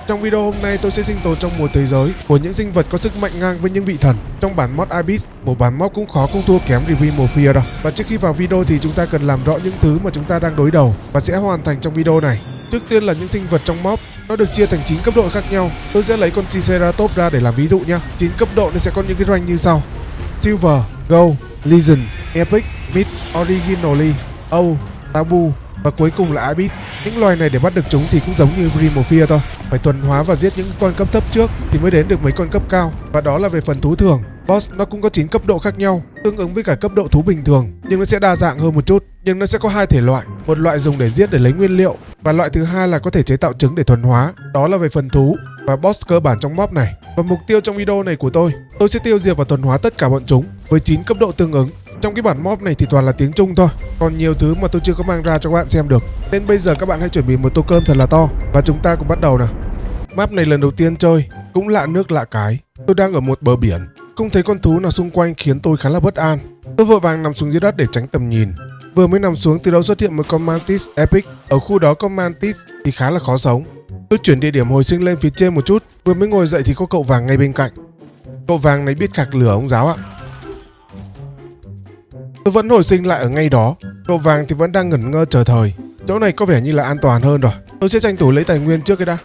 Trong video hôm nay tôi sẽ sinh tồn trong một thế giới của những sinh vật có sức mạnh ngang với những vị thần. Trong bản mod Abyss, một bản mod cũng khó không thua kém review Morphia đâu. Và trước khi vào video thì chúng ta cần làm rõ những thứ mà chúng ta đang đối đầu và sẽ hoàn thành trong video này. Trước tiên là những sinh vật trong mob, nó được chia thành 9 cấp độ khác nhau. Tôi sẽ lấy con Triceratops ra để làm ví dụ nhé. 9 cấp độ nó sẽ có những cái rank như sau: Silver, Gold, Legend, Epic, Mid, Originally, Old, Tabu và cuối cùng là Abyss. Những loài này để bắt được chúng thì cũng giống như Morphia thôi, phải thuần hóa và giết những con cấp thấp trước thì mới đến được mấy con cấp cao. Và đó là về phần thú thường. Boss nó cũng có 9 cấp độ khác nhau, tương ứng với cả cấp độ thú bình thường, nhưng nó sẽ đa dạng hơn một chút. Nhưng nó sẽ có hai thể loại, một loại dùng để giết để lấy nguyên liệu, và loại thứ hai là có thể chế tạo trứng để thuần hóa. Đó là về phần thú và boss cơ bản trong mob này. Và mục tiêu trong video này của tôi sẽ tiêu diệt và thuần hóa tất cả bọn chúng với 9 cấp độ tương ứng. Trong cái bản mob này thì toàn là tiếng Trung thôi, còn nhiều thứ mà tôi chưa có mang ra cho các bạn xem được. Nên bây giờ các bạn hãy chuẩn bị một tô cơm thật là to và chúng ta cùng bắt đầu nào. Map này lần đầu tiên chơi, cũng lạ nước lạ cái. Tôi đang ở một bờ biển, không thấy con thú nào xung quanh khiến tôi khá là bất an. Tôi vội vàng nằm xuống dưới đất để tránh tầm nhìn. Vừa mới nằm xuống từ đâu xuất hiện một con Mantis Epic. Ở khu đó có Mantis thì khá là khó sống. Tôi chuyển địa điểm hồi sinh lên phía trên một chút. Vừa mới ngồi dậy thì có cậu vàng ngay bên cạnh. Cậu vàng này biết khạc lửa ông giáo ạ. Tôi vẫn hồi sinh lại ở ngay đó. Cậu vàng thì vẫn đang ngẩn ngơ chờ thời. Chỗ này có vẻ như là an toàn hơn rồi. Tôi sẽ tranh thủ lấy tài nguyên trước cái đã.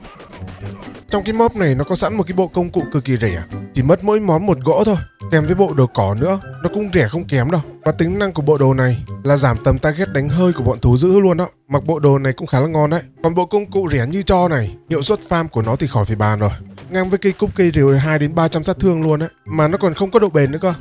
Trong cái mob này nó có sẵn một cái bộ công cụ cực kỳ rẻ, chỉ mất mỗi món một gỗ thôi, kèm với bộ đồ cỏ nữa. Nó cũng rẻ không kém đâu. Và tính năng của bộ đồ này là giảm tầm target đánh hơi của bọn thú dữ luôn đó. Mặc bộ đồ này cũng khá là ngon đấy. Còn bộ công cụ rẻ như cho này, hiệu suất farm của nó thì khỏi phải bàn rồi, ngang với cây cúc cây rìu 2 đến 300 sát thương luôn đấy. Mà nó còn không có độ bền nữa cơ.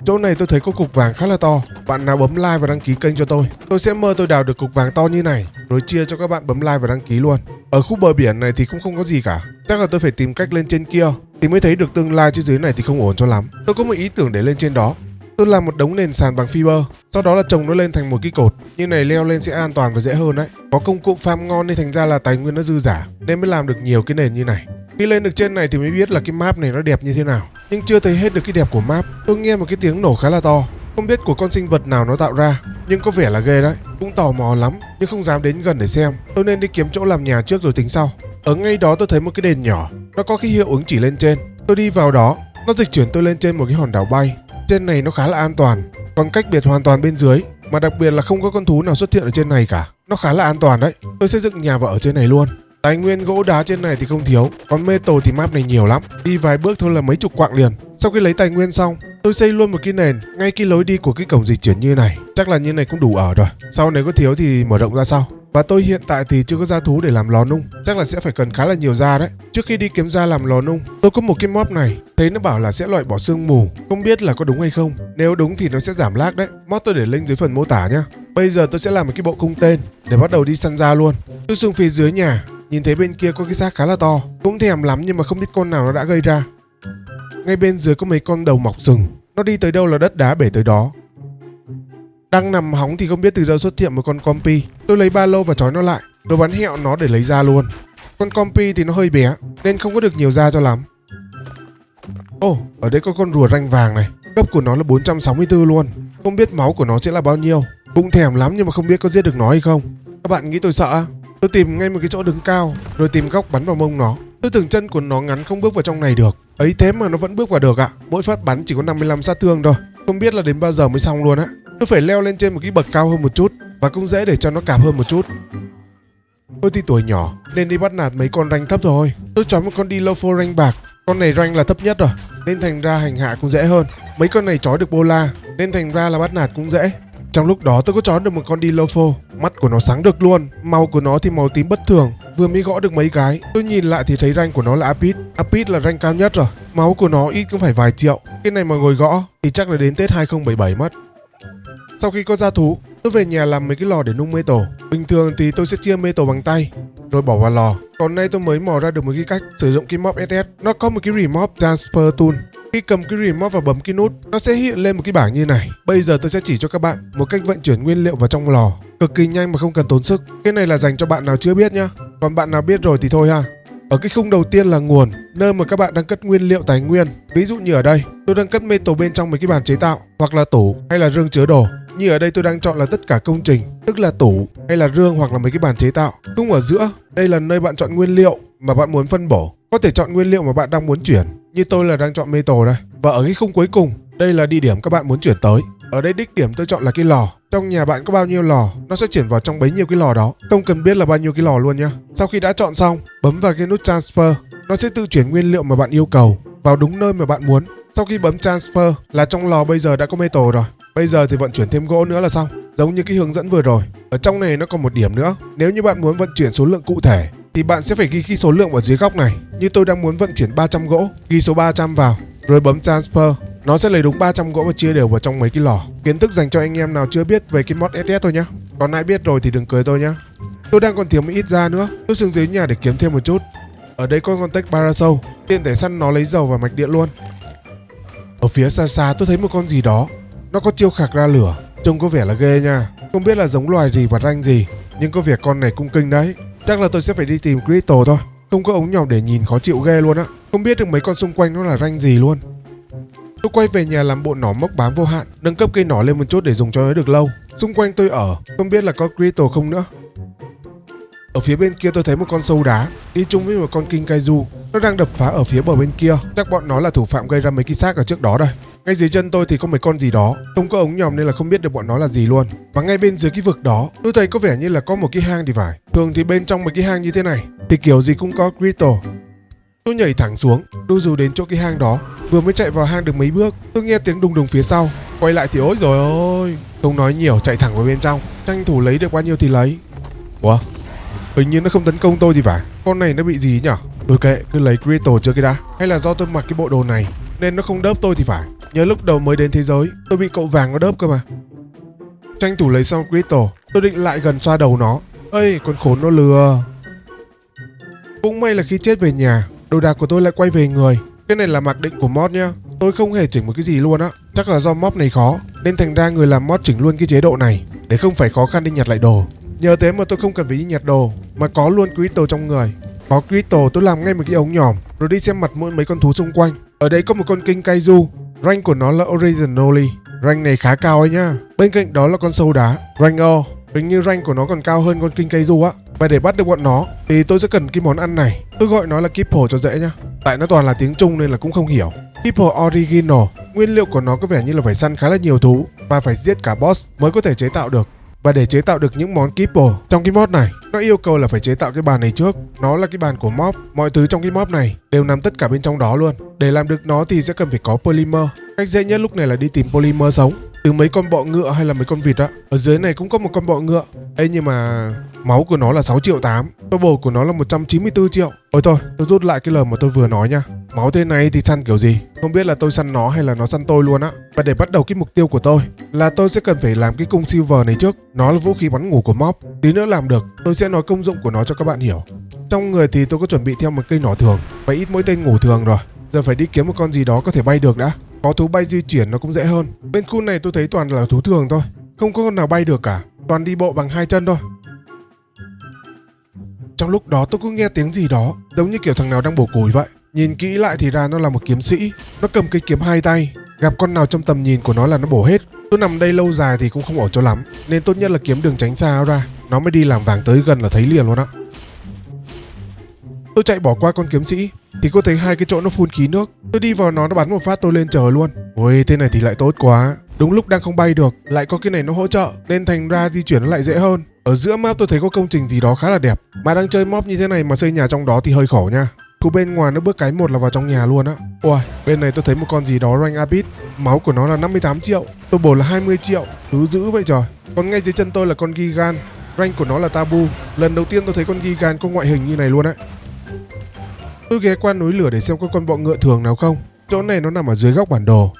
Chỗ này tôi thấy có cục vàng khá là to. Bạn nào bấm like và đăng ký kênh cho tôi sẽ mơ tôi đào được cục vàng to như này, rồi chia cho các bạn bấm like và đăng ký luôn. Ở khu bờ biển này thì cũng không có gì cả. Chắc là tôi phải tìm cách lên trên kia thì mới thấy được tương lai, chứ dưới này thì không ổn cho lắm. Tôi có một ý tưởng để lên trên đó. Tôi làm một đống nền sàn bằng fiber, sau đó là trồng nó lên thành một cái cột. Như này leo lên sẽ an toàn và dễ hơn đấy. Có công cụ farm ngon nên thành ra là tài nguyên nó dư giả, nên mới làm được nhiều cái nền như này. Khi lên được trên này thì mới biết là cái map này nó đẹp như thế nào. Nhưng chưa thấy hết được cái đẹp của map. Tôi nghe một cái tiếng nổ khá là to, không biết của con sinh vật nào nó tạo ra, nhưng có vẻ là ghê đấy. Cũng tò mò lắm nhưng không dám đến gần để xem. Tôi nên đi kiếm chỗ làm nhà trước rồi tính sau. Ở ngay đó tôi thấy một cái đền nhỏ, nó có cái hiệu ứng chỉ lên trên. Tôi đi vào đó, nó dịch chuyển tôi lên trên một cái hòn đảo bay. Trên này nó khá là an toàn, còn cách biệt hoàn toàn bên dưới, mà đặc biệt là không có con thú nào xuất hiện ở trên này cả. Nó khá là an toàn đấy. Tôi sẽ dựng nhà vào ở trên này luôn. Tài nguyên gỗ đá trên này thì không thiếu, còn metal thì map này nhiều lắm, đi vài bước thôi là mấy chục quặng liền. Sau khi lấy tài nguyên xong, tôi xây luôn một cái nền ngay cái lối đi của cái cổng dịch chuyển như này. Chắc là như này cũng đủ ở rồi, sau này có thiếu thì mở rộng ra sau. Và tôi hiện tại thì chưa có da thú để làm lò nung, chắc là sẽ phải cần khá là nhiều da đấy. Trước khi đi kiếm da làm lò nung, tôi có một cái mob này, thấy nó bảo là sẽ loại bỏ sương mù, không biết là có đúng hay không. Nếu đúng thì nó sẽ giảm lag đấy. Mod tôi để link dưới phần mô tả nhá. Bây giờ tôi sẽ làm một cái bộ cung tên để bắt đầu đi săn da luôn. Tôi xuống phía dưới nhà, nhìn thấy bên kia có cái xác khá là to, cũng thèm lắm nhưng mà không biết con nào nó đã gây ra. Ngay bên dưới có mấy con đầu mọc sừng, nó đi tới đâu là đất đá bể tới đó. Đang nằm hóng thì không biết từ đâu xuất hiện một con compi. Tôi lấy ba lô và trói nó lại, rồi bắn hẹo nó để lấy da luôn. Con compi thì nó hơi bé nên không có được nhiều da cho lắm. Ở đây có con rùa ranh vàng này, cấp của nó là 464 luôn. Không biết máu của nó sẽ là bao nhiêu. Cũng thèm lắm nhưng mà không biết có giết được nó hay không. Các bạn nghĩ tôi sợ à? Tôi tìm ngay một cái chỗ đứng cao, rồi tìm góc bắn vào mông nó. Tôi tưởng chân của nó ngắn không bước vào trong này được, ấy thế mà nó vẫn bước vào được ạ. Mỗi phát bắn chỉ có 55 sát thương thôi. Không biết là đến bao giờ mới xong luôn á. Tôi phải leo lên trên một cái bậc cao hơn một chút, và cũng dễ để cho nó cạp hơn một chút. Tôi thì tuổi nhỏ nên đi bắt nạt mấy con rank thấp rồi. Tôi chọn một con Dilopho rank bạc. Con này rank là thấp nhất rồi, nên thành ra hành hạ cũng dễ hơn. Mấy con này trói được bola, nên thành ra là bắt nạt cũng dễ. Trong lúc đó tôi có trói được một con Dilopho, mắt của nó sáng được luôn. Màu của nó thì màu tím bất thường. Vừa mới gõ được mấy cái, tôi nhìn lại thì thấy rank của nó là Abyss. Abyss là rank cao nhất rồi. Máu của nó ít cũng phải vài triệu. Cái này mà ngồi gõ thì chắc là đến Tết 2077 mất. Sau khi có gia thú, tôi về nhà làm mấy cái lò để nung metal. Bình thường thì tôi sẽ chia metal bằng tay rồi bỏ vào lò. Còn nay tôi mới mò ra được một cái cách sử dụng cái mob SS. Nó có một cái remove transfer tool. Khi cầm cái remote và bấm cái nút, nó sẽ hiện lên một cái bảng như này. Bây giờ tôi sẽ chỉ cho các bạn một cách vận chuyển nguyên liệu vào trong lò, cực kỳ nhanh mà không cần tốn sức. Cái này là dành cho bạn nào chưa biết nhá. Còn bạn nào biết rồi thì thôi ha. Ở cái khung đầu tiên là nguồn, nơi mà các bạn đang cất nguyên liệu tài nguyên. Ví dụ như ở đây, tôi đang cất metal bên trong mấy cái bàn chế tạo, hoặc là tủ hay là rương chứa đồ. Như ở đây tôi đang chọn là tất cả công trình, tức là tủ hay là rương hoặc là mấy cái bàn chế tạo. Khung ở giữa, đây là nơi bạn chọn nguyên liệu mà bạn muốn phân bổ. Có thể chọn nguyên liệu mà bạn đang muốn chuyển. Như tôi là đang chọn metal đây. Và ở cái khung cuối cùng, đây là địa điểm các bạn muốn chuyển tới. Ở đây đích điểm tôi chọn là cái lò. Trong nhà bạn có bao nhiêu lò, nó sẽ chuyển vào trong bấy nhiêu cái lò đó. Không cần biết là bao nhiêu cái lò luôn nhá. Sau khi đã chọn xong, bấm vào cái nút transfer. Nó sẽ tự chuyển nguyên liệu mà bạn yêu cầu vào đúng nơi mà bạn muốn. Sau khi bấm transfer là trong lò bây giờ đã có metal rồi. Bây giờ thì vận chuyển thêm gỗ nữa là xong. Giống như cái hướng dẫn vừa rồi. Ở trong này nó còn một điểm nữa. Nếu như bạn muốn vận chuyển số lượng cụ thể thì bạn sẽ phải ghi cái số lượng ở dưới góc này. Như tôi đang muốn vận chuyển 300 gỗ, ghi số 300 vào, rồi bấm transfer. Nó sẽ lấy đúng 300 gỗ và chia đều vào trong mấy cái lò. Kiến thức dành cho anh em nào chưa biết về cái mod SS thôi nhá. Còn ai biết rồi thì đừng cười tôi nhá. Tôi đang còn thiếu một ít da nữa. Tôi xuống dưới nhà để kiếm thêm một chút. Ở đây có con tech parasol, tiện thể săn nó lấy dầu và mạch điện luôn. Ở phía xa xa tôi thấy một con gì đó. Nó có chiêu khạc ra lửa, trông có vẻ là ghê nha. Không biết là giống loài gì và ranh gì, nhưng có vẻ con này cung kinh đấy. Chắc là tôi sẽ phải đi tìm crystal thôi. Không có ống nhòm để nhìn khó chịu ghê luôn á. Không biết được mấy con xung quanh nó là ranh gì luôn. Tôi quay về nhà làm bộ nỏ mốc bám vô hạn, nâng cấp cây nỏ lên một chút để dùng cho nó được lâu. Xung quanh tôi ở, không biết là có crystal không nữa. Ở phía bên kia tôi thấy một con sâu đá đi chung với một con king kaiju. Nó đang đập phá ở phía bờ bên kia. Chắc bọn nó là thủ phạm gây ra mấy cái xác ở trước đó đây. Ngay dưới chân tôi thì có mấy con gì đó, không có ống nhòm nên là không biết được bọn nó là gì luôn. Và ngay bên dưới cái vực đó tôi thấy có vẻ như là có một cái hang thì phải. Thường thì bên trong một cái hang như thế này thì kiểu gì cũng có crystal. Tôi nhảy thẳng xuống, đu dù đến chỗ cái hang đó. Vừa mới chạy vào hang được mấy bước, tôi nghe tiếng đùng đùng phía sau. Quay lại thì ôi rồi ôi, không nói nhiều, chạy thẳng vào bên trong, tranh thủ lấy được bao nhiêu thì lấy. Ủa? Hình như nó không tấn công tôi thì phải. Con này nó bị gì nhở? Tôi kệ, cứ lấy crystal trước cái đã. Hay là do tôi mặc cái bộ đồ này nên nó không đớp tôi thì phải. Nhớ lúc đầu mới đến thế giới tôi bị cậu vàng nó đớp cơ mà. Tranh thủ lấy xong crystal, tôi định lại gần xoa đầu nó. Ây, con khốn nó lừa. Cũng may là khi chết về nhà, đồ đạc của tôi lại quay về người. Cái này là mặc định của mod nhá. Tôi không hề chỉnh một cái gì luôn á. Chắc là do mod này khó nên thành ra người làm mod chỉnh luôn cái chế độ này để không phải khó khăn đi nhặt lại đồ. Nhờ thế mà tôi không cần phải đi nhặt đồ mà có luôn crystal trong người. Có crystal tôi làm ngay một cái ống nhòm rồi đi xem mặt mỗi mấy con thú xung quanh. Ở đây có một con king kaiju, rank của nó là originally. Rank này khá cao ấy nhá. Bên cạnh đó là con sâu đá, rank O. Hình như rank của nó còn cao hơn con king kaiju á. Và để bắt được bọn nó thì tôi sẽ cần cái món ăn này. Tôi gọi nó là Kipple cho dễ nhá. Tại nó toàn là tiếng Trung nên là cũng không hiểu. Kipple Original, nguyên liệu của nó có vẻ như là phải săn khá là nhiều thú và phải giết cả boss mới có thể chế tạo được. Và để chế tạo được những món Kipple trong cái mod này, nó yêu cầu là phải chế tạo cái bàn này trước. Nó là cái bàn của mob. Mọi thứ trong cái mob này đều nằm tất cả bên trong đó luôn. Để làm được nó thì sẽ cần phải có polymer. Cách dễ nhất lúc này là đi tìm polymer sống từ mấy con bọ ngựa hay là mấy con vịt á. Ở dưới này cũng có một con bọ ngựa. Ê nhưng mà máu của nó là 6,8 triệu, turbo của nó là 194 triệu. Ôi thôi, tôi rút lại cái lời mà tôi vừa nói nha. Máu thế này thì săn kiểu gì? Không biết là tôi săn nó hay là nó săn tôi luôn á. Và để bắt đầu cái mục tiêu của tôi là tôi sẽ cần phải làm cái cung silver này trước. Nó là vũ khí bắn ngủ của mob. Tí nữa làm được, tôi sẽ nói công dụng của nó cho các bạn hiểu. Trong người thì tôi có chuẩn bị theo một cây nỏ thường và ít mũi tên ngủ thường rồi. Giờ phải đi kiếm một con gì đó có thể bay được đã. Có thú bay di chuyển nó cũng dễ hơn. Bên khu này tôi thấy toàn là thú thường thôi, không có con nào bay được cả, toàn đi bộ bằng hai chân thôi. Trong lúc đó tôi cứ nghe tiếng gì đó giống như kiểu thằng nào đang bổ củi vậy. Nhìn kỹ lại thì ra nó là một kiếm sĩ. Nó cầm cây kiếm hai tay. Gặp con nào trong tầm nhìn của nó là nó bổ hết. Tôi nằm đây lâu dài thì cũng không ổn cho lắm nên tốt nhất là kiếm đường tránh xa ra. Nó mới đi làm vàng tới gần là thấy liền luôn á. Tôi chạy bỏ qua con kiếm sĩ thì có thấy hai cái chỗ nó phun khí nước. Tôi đi vào nó bắn một phát tôi lên trời luôn. Ôi thế này thì lại tốt quá. Đúng lúc đang không bay được lại có cái này nó hỗ trợ nên thành ra di chuyển nó lại dễ hơn. Ở giữa map tôi thấy có công trình gì đó khá là đẹp. Mà đang chơi mob như thế này mà xây nhà trong đó thì hơi khổ nha. Khu bên ngoài nó bước cái một là vào trong nhà luôn á. Ôi bên này tôi thấy một con gì đó rank Abyss. Máu của nó là 58 triệu, turbo là 20 triệu. Thứ dữ vậy trời. Còn ngay dưới chân tôi là con Gigan, rank của nó là Tabu. Lần đầu tiên tôi thấy con Gigan có ngoại hình như này luôn đấy. Tôi ghé qua núi lửa để xem có con bọ ngựa thường nào không. Chỗ này nó nằm ở dưới góc bản đồ.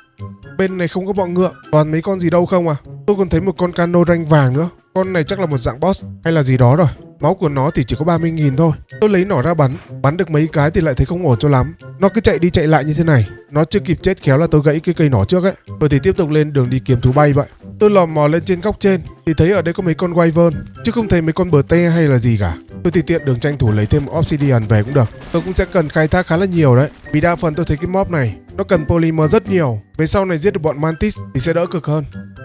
Bên này không có bọ ngựa, toàn mấy con gì đâu không à. Tôi còn thấy một con cano rank vàng nữa. Con này chắc là một dạng boss hay là gì đó rồi. Máu của nó thì chỉ có 30.000 thôi. Tôi lấy nỏ ra bắn được mấy cái thì lại thấy không ổn cho lắm. Nó cứ chạy đi chạy lại như thế này. Nó chưa kịp chết khéo là tôi gãy cái cây nỏ trước ấy. Tôi thì tiếp tục lên đường đi kiếm thú bay vậy. Tôi lò mò lên trên góc trên thì thấy ở đây có mấy con wyvern chứ không thấy mấy con bờ tê hay là gì cả. Tôi thì tiện đường tranh thủ lấy thêm obsidian về cũng được. Tôi cũng sẽ cần khai thác khá là nhiều đấy. Vì đa phần tôi thấy cái mob này nó cần polymer rất nhiều. Về sau này giết được bọn mantis thì sẽ đỡ cực hơn.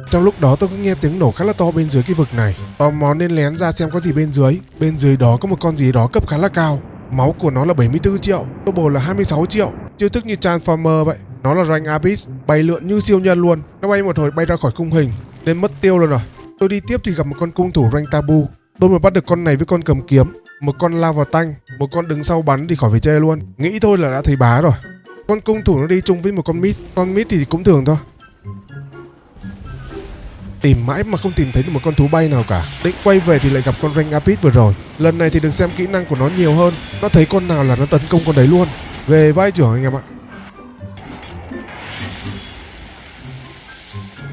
Trong lúc đó tôi có nghe tiếng nổ khá là to bên dưới cái vực này. Tò mò nên lén ra xem có gì bên dưới. Bên dưới đó có một con gì đó cấp khá là cao. Máu của nó là 74 triệu, turbo là 26 triệu. Chiêu thức như Transformer vậy. Nó là rank Abyss, bay lượn như siêu nhân luôn. Nó bay một hồi bay ra khỏi khung hình nên mất tiêu luôn rồi. Tôi đi tiếp thì gặp một con cung thủ rank Tabu. Tôi mà bắt được con này với con cầm kiếm, một con lao vào tanh, một con đứng sau bắn thì khỏi phải chê luôn. Nghĩ thôi là đã thấy bá rồi. Con cung thủ nó đi chung với một con mid. Con mid thì cũng thường thôi. Tìm mãi mà không tìm thấy được một con thú bay nào cả. Định quay về thì lại gặp con rank Abyss vừa rồi. Lần này thì được xem kỹ năng của nó nhiều hơn. Nó thấy con nào là nó tấn công con đấy luôn. Ghê vai trưởng anh em ạ.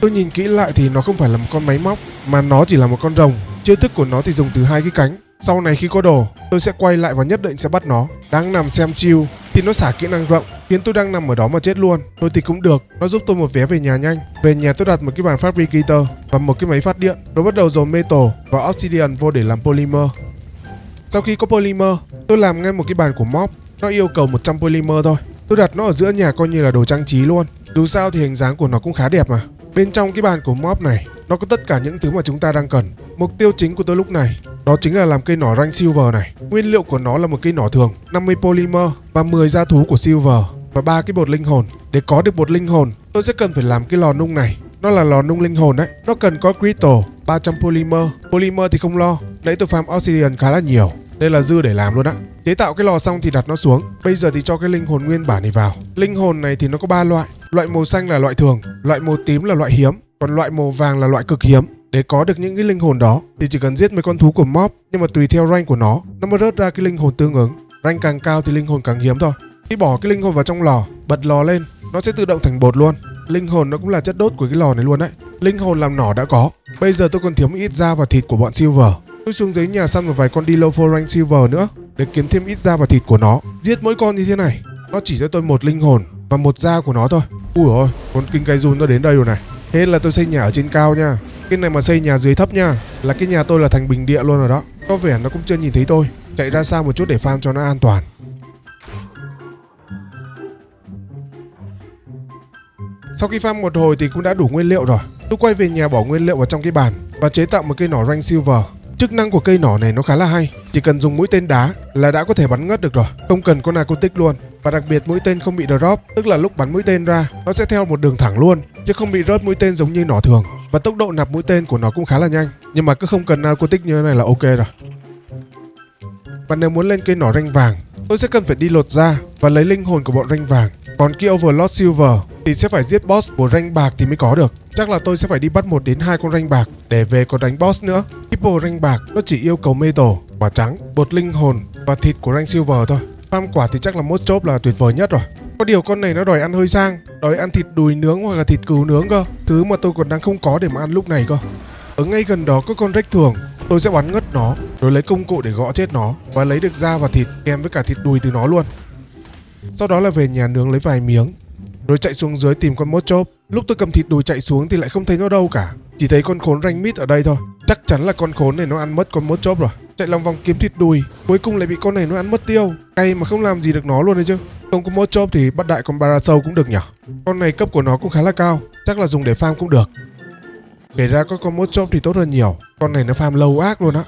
Tôi nhìn kỹ lại thì nó không phải là một con máy móc, mà nó chỉ là một con rồng. Chiêu thức của nó thì dùng từ 2 cái cánh. Sau này khi có đồ, tôi sẽ quay lại và nhất định sẽ bắt nó. Đang nằm xem chill thì nó xả kỹ năng rộng, khiến tôi đang nằm ở đó mà chết luôn. Thôi thì cũng được, nó giúp tôi một vé về nhà nhanh. Về nhà tôi đặt một cái bàn fabricator và một cái máy phát điện, rồi bắt đầu dồn metal và obsidian vô để làm polymer. Sau khi có polymer, tôi làm ngay một cái bàn của mob. Nó yêu cầu 100 polymer thôi. Tôi đặt nó ở giữa nhà coi như là đồ trang trí luôn. Dù sao thì hình dáng của nó cũng khá đẹp mà. Bên trong cái bàn của mob này, nó có tất cả những thứ mà chúng ta đang cần. Mục tiêu chính của tôi lúc này đó chính là làm cây nỏ rank silver này. Nguyên liệu của nó là một cây nỏ thường, 50 polymer và 10 da thú của silver và 3 cái bột linh hồn. Để có được bột linh hồn, tôi sẽ cần phải làm cái lò nung này. Nó là lò nung linh hồn đấy. Nó cần có crystal, 300 polymer. Polymer thì không lo, nãy tôi farm obsidian khá là nhiều, đây là dư để làm luôn á. Chế tạo cái lò xong thì đặt nó xuống. Bây giờ thì cho cái linh hồn nguyên bản này vào. Linh hồn này thì nó có 3 loại. Loại màu xanh là loại thường, loại màu tím là loại hiếm, còn loại màu vàng là loại cực hiếm. Để có được những cái linh hồn đó thì chỉ cần giết mấy con thú của mob, nhưng mà tùy theo rank của nó mới rớt ra cái linh hồn tương ứng. Rank càng cao thì linh hồn càng hiếm thôi. Khi bỏ cái linh hồn vào trong lò, bật lò lên, nó sẽ tự động thành bột luôn. Linh hồn nó cũng là chất đốt của cái lò này luôn đấy. Linh hồn làm nỏ đã có, bây giờ tôi còn thiếu một ít da và thịt của bọn silver. Tôi xuống dưới nhà săn một vài con Dilopho rank silver nữa để kiếm thêm ít da và thịt của nó. Giết mỗi con như thế này, nó chỉ cho tôi một linh hồn và một da của nó thôi. Ui ôi, con King Kaizun nó đến đây rồi này. Thế là tôi xây nhà ở trên cao nha. Cái này mà xây nhà dưới thấp nha, là cái nhà tôi là thành bình địa luôn rồi đó. Có vẻ nó cũng chưa nhìn thấy tôi. Chạy ra xa một chút để farm cho nó an toàn. Sau khi farm một hồi thì cũng đã đủ nguyên liệu rồi. Tôi quay về nhà bỏ nguyên liệu vào trong cái bàn và chế tạo một cây nỏ rank silver. Chức năng của cây nỏ này nó khá là hay. Chỉ cần dùng mũi tên đá là đã có thể bắn ngất được rồi, không cần con narcotic luôn. Và đặc biệt mũi tên không bị drop, tức là lúc bắn mũi tên ra nó sẽ theo một đường thẳng luôn, chứ không bị rớt mũi tên giống như nỏ thường. Và tốc độ nạp mũi tên của nó cũng khá là nhanh. Nhưng mà cứ không cần narcotic như thế này là ok rồi. Và nếu muốn lên cây nỏ rank vàng, tôi sẽ cần phải đi lột da và lấy linh hồn của bọn rank vàng. Còn cái Overlord Silver thì sẽ phải giết boss của rank bạc thì mới có được. Chắc là tôi sẽ phải đi bắt 1 đến 2 con rank bạc để về còn đánh boss nữa. Triple rank bạc nó chỉ yêu cầu metal, quả trắng, bột linh hồn và thịt của rank silver thôi. Farm quả thì chắc là mốt chop là tuyệt vời nhất rồi. Có điều con này nó đòi ăn hơi sang, đòi ăn thịt đùi nướng hoặc là thịt cừu nướng cơ. Thứ mà tôi còn đang không có để mà ăn lúc này cơ. Ở ngay gần đó có con rách thường, tôi sẽ bắn ngất nó rồi lấy công cụ để gõ chết nó và lấy được da và thịt kèm với cả thịt đùi từ nó luôn. Sau đó là về nhà nướng lấy vài miếng, rồi chạy xuống dưới tìm con mốt chop. Lúc tôi cầm thịt đùi chạy xuống thì lại không thấy nó đâu cả, chỉ thấy con khốn rank mid ở đây thôi. Chắc chắn là con khốn này nó ăn mất con mốt chop rồi. Chạy lòng vòng kiếm thịt đùi, cuối cùng lại bị con này nó ăn mất tiêu. Cay mà không làm gì được nó luôn đấy chứ. Không có mốt chop thì bắt đại con Barasou cũng được nhỉ. Con này cấp của nó cũng khá là cao, chắc là dùng để farm cũng được. Kể ra có con mốt chop thì tốt hơn nhiều. Con này nó farm lâu ác luôn á.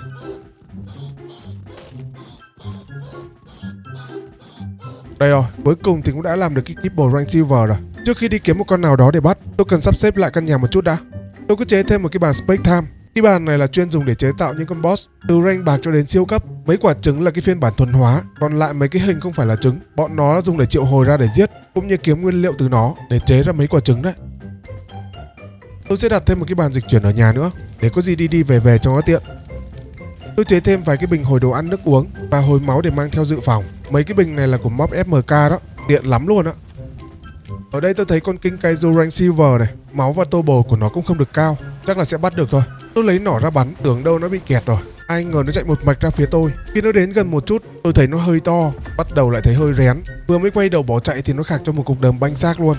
Đây rồi, cuối cùng thì cũng đã làm được cái triple rank silver rồi. Trước khi đi kiếm một con nào đó để bắt, tôi cần sắp xếp lại căn nhà một chút đã. Tôi cứ chế thêm một cái bàn Spectrum. Cái bàn này là chuyên dùng để chế tạo những con boss từ rank bạc cho đến siêu cấp. Mấy quả trứng là cái phiên bản thuần hóa, còn lại mấy cái hình không phải là trứng. Bọn nó dùng để triệu hồi ra để giết, cũng như kiếm nguyên liệu từ nó để chế ra mấy quả trứng đấy. Tôi sẽ đặt thêm một cái bàn dịch chuyển ở nhà nữa, để có gì đi đi về về cho nó tiện. Tôi chế thêm vài cái bình hồi đồ ăn nước uống và hồi máu để mang theo dự phòng. Mấy cái bình này là của mob FMK đó, tiện lắm luôn á. Ở đây tôi thấy con King Kaizun rank silver này, máu và turbo của nó cũng không được cao, chắc là sẽ bắt được thôi. Tôi lấy nỏ ra bắn, tưởng đâu nó bị kẹt rồi, ai ngờ nó chạy một mạch ra phía tôi. Khi nó đến gần một chút, tôi thấy nó hơi to, bắt đầu lại thấy hơi rén. Vừa mới quay đầu bỏ chạy thì nó khạc cho một cục đờm banh xác luôn.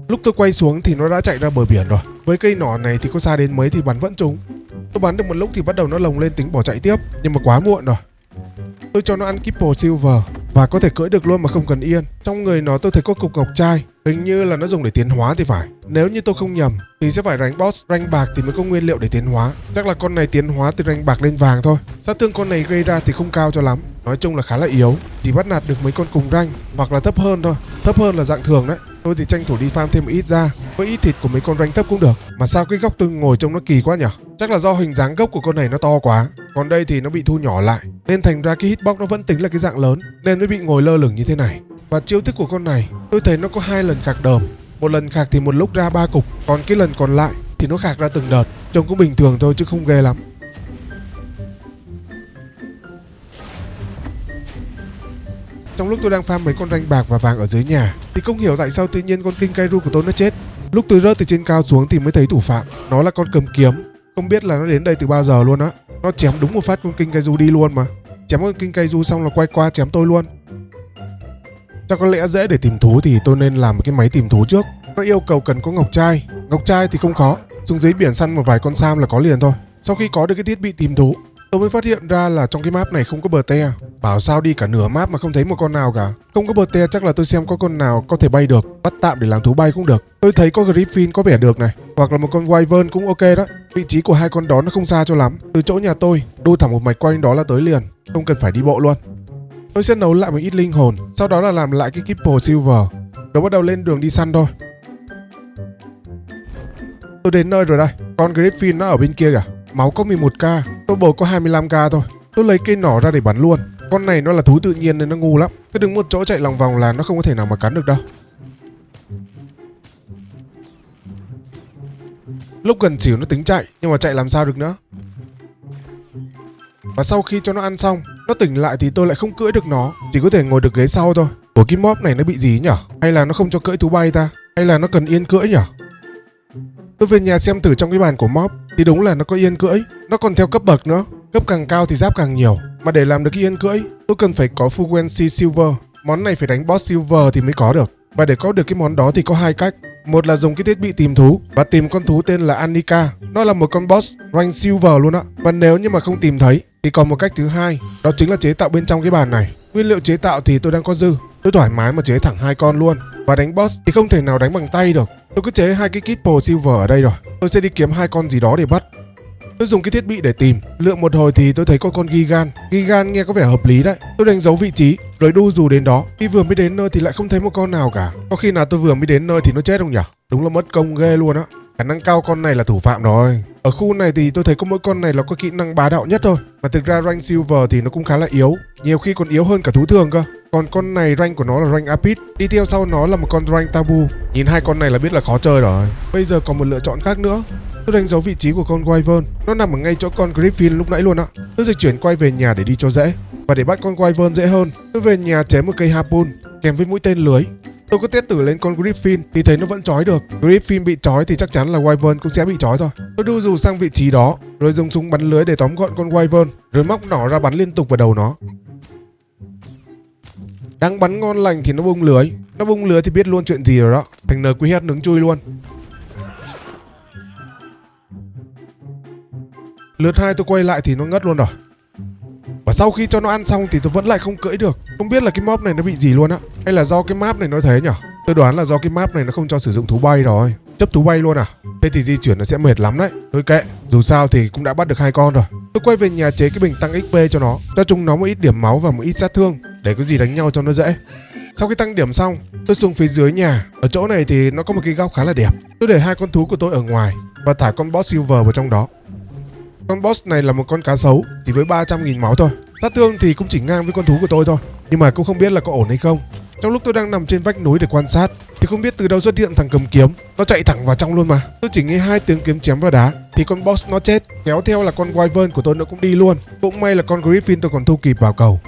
Lúc tôi quay xuống thì nó đã chạy ra bờ biển rồi. Với cây nỏ này thì có xa đến mấy thì bắn vẫn trúng. Tôi bắn được một lúc thì bắt đầu nó lồng lên tính bỏ chạy tiếp, nhưng mà quá muộn rồi. Tôi cho nó ăn triple silver và có thể cưỡi được luôn mà không cần yên. Trong người nó tôi thấy có cục ngọc trai, hình như là nó dùng để tiến hóa thì phải. Nếu như tôi không nhầm thì sẽ phải đánh boss rank bạc thì mới có nguyên liệu để tiến hóa. Chắc là con này tiến hóa từ rank bạc lên vàng thôi. Sát thương con này gây ra thì không cao cho lắm, nói chung là khá là yếu, chỉ bắt nạt được mấy con cùng rank hoặc là thấp hơn thôi. Thấp hơn là dạng thường đấy. Tôi thì tranh thủ đi farm thêm một ít ra, với ít thịt của mấy con rank thấp cũng được. Mà sao cái góc tôi ngồi trông nó kỳ quá nhỉ? Chắc là do hình dáng gốc của con này nó to quá, còn đây thì nó bị thu nhỏ lại, nên thành ra cái hitbox nó vẫn tính là cái dạng lớn, nên mới bị ngồi lơ lửng như thế này. Và chiêu thức của con này tôi thấy nó có 2 lần khạc đờm. Một lần khạc thì một lúc ra 3 cục, còn cái lần còn lại thì nó khạc ra từng đợt. Trông cũng bình thường thôi chứ không ghê lắm. Trong lúc tôi đang farm mấy con rank bạc và vàng ở dưới nhà thì không hiểu tại sao tự nhiên con King Kairu của tôi nó chết. Lúc tôi rớt từ trên cao xuống thì mới thấy thủ phạm, nó là con cầm kiếm. Không biết là nó đến đây từ bao giờ luôn á. Nó chém đúng một phát con King Kairu đi luôn mà. Chém con King Kairu xong là quay qua chém tôi luôn. Chắc có lẽ dễ để tìm thú thì tôi nên làm một cái máy tìm thú trước. Nó yêu cầu cần có ngọc trai. Ngọc trai thì không khó, xuống dưới biển săn một vài con sam là có liền thôi. Sau khi có được cái thiết bị tìm thú, tôi mới phát hiện ra là trong cái map này không có bờ te. Bảo sao đi cả nửa map mà không thấy một con nào cả. Không có bờ te chắc là tôi xem có con nào có thể bay được, bắt tạm để làm thú bay cũng được. Tôi thấy có Griffin có vẻ được này, hoặc là một con Wyvern cũng ok đó. Vị trí của hai con đó nó không xa cho lắm, từ chỗ nhà tôi đu thẳng một mạch quanh đó là tới liền, không cần phải đi bộ luôn. Tôi sẽ nấu lại một ít linh hồn, sau đó là làm lại cái Kipple Silver, rồi bắt đầu lên đường đi săn thôi. Tôi đến nơi rồi đây, con Griffin nó ở bên kia kìa. Máu có 11k, tôi bầu có 25k thôi. Tôi lấy cây nỏ ra để bắn luôn. Con này nó là thú tự nhiên nên nó ngu lắm, cứ đứng một chỗ chạy lòng vòng là nó không có thể nào mà cắn được đâu. Lúc gần xỉu nó tính chạy, nhưng mà chạy làm sao được nữa. Và sau khi cho nó ăn xong, nó tỉnh lại thì tôi lại không cưỡi được nó, chỉ có thể ngồi được ghế sau thôi. Ủa cái mob này nó bị gì nhở? Hay là nó không cho cưỡi thú bay ta? Hay là nó cần yên cưỡi nhở? Tôi về nhà xem thử trong cái bàn của mob thì đúng là nó có yên cưỡi. Nó còn theo cấp bậc nữa, cấp càng cao thì giáp càng nhiều. Mà để làm được cái yên cưỡi, tôi cần phải có Frequency Silver. Món này phải đánh boss Silver thì mới có được. Và để có được cái món đó thì có 2 cách. Một là dùng cái thiết bị tìm thú và tìm con thú tên là Anika. Nó là một con boss rank Silver luôn á. Và nếu như mà không tìm thấy thì còn một cách thứ hai, đó chính là chế tạo bên trong cái bàn này. Nguyên liệu chế tạo thì tôi đang có dư, tôi thoải mái mà chế thẳng 2 con luôn. Và đánh boss thì không thể nào đánh bằng tay được, tôi cứ chế 2 cái Kipple Silver ở đây rồi. Tôi sẽ đi kiếm 2 con gì đó để bắt. Tôi dùng cái thiết bị để tìm, lượm một hồi thì tôi thấy có con Gigan. Gigan nghe có vẻ hợp lý đấy. Tôi đánh dấu vị trí rồi đu dù đến đó. Khi vừa mới đến nơi thì lại không thấy một con nào cả. Có khi nào tôi vừa mới đến nơi thì nó chết không nhỉ? Đúng là mất công ghê luôn á. Khả năng cao con này là thủ phạm rồi. Ở khu này thì tôi thấy có mỗi con này là có kỹ năng bá đạo nhất thôi. Mà thực ra rank Silver thì nó cũng khá là yếu, nhiều khi còn yếu hơn cả thú thường cơ. Còn con này rank của nó là rank Apis, đi theo sau nó là một con rank Tabu. Nhìn 2 con này là biết là khó chơi rồi. Bây giờ còn một lựa chọn khác nữa. Tôi đánh dấu vị trí của con Wyvern, nó nằm ở ngay chỗ con Griffin lúc nãy luôn á. Tôi dịch chuyển quay về nhà để đi cho dễ. Và để bắt con Wyvern dễ hơn, tôi về nhà chém một cây harpoon kèm với mũi tên lưới. Tôi có test thử lên con Griffin thì thấy nó vẫn trói được. Griffin bị trói thì chắc chắn là Wyvern cũng sẽ bị trói thôi. Tôi đu dù sang vị trí đó, rồi dùng súng bắn lưới để tóm gọn con Wyvern, rồi móc nỏ ra bắn liên tục vào đầu nó. Đang bắn ngon lành thì nó bung lưới. Nó bung lưới thì biết luôn chuyện gì rồi đó. Thành NQH nướng chui luôn. Lượt 2 tôi quay lại thì nó ngất luôn rồi. Và sau khi cho nó ăn xong thì tôi vẫn lại không cưỡi được. Không biết là cái mob này nó bị gì luôn á. Hay là do cái map này nó thế nhở? Tôi đoán là do cái map này nó không cho sử dụng thú bay rồi. Chấp thú bay luôn à? Thế thì di chuyển nó sẽ mệt lắm đấy. Thôi kệ, dù sao thì cũng đã bắt được 2 con rồi. Tôi quay về nhà chế cái bình tăng XP cho nó, cho chúng nó một ít điểm máu và một ít sát thương, để có gì đánh nhau cho nó dễ. Sau khi tăng điểm xong, tôi xuống phía dưới nhà. Ở chỗ này thì nó có một cái góc khá là đẹp. Tôi để 2 con thú của tôi ở ngoài và thả con boss Silver vào trong đó. Con boss này là một con cá sấu, chỉ với 300.000 máu thôi. Sát thương thì cũng chỉ ngang với con thú của tôi thôi, nhưng mà cũng không biết là có ổn hay không. Trong lúc tôi đang nằm trên vách núi để quan sát thì không biết từ đâu xuất hiện thằng cầm kiếm. Nó chạy thẳng vào trong luôn mà. Tôi chỉ nghe 2 tiếng kiếm chém vào đá thì con boss nó chết, kéo theo là con Wyvern của tôi nó cũng đi luôn. Cũng may là con Griffin tôi còn thu kịp vào cầu.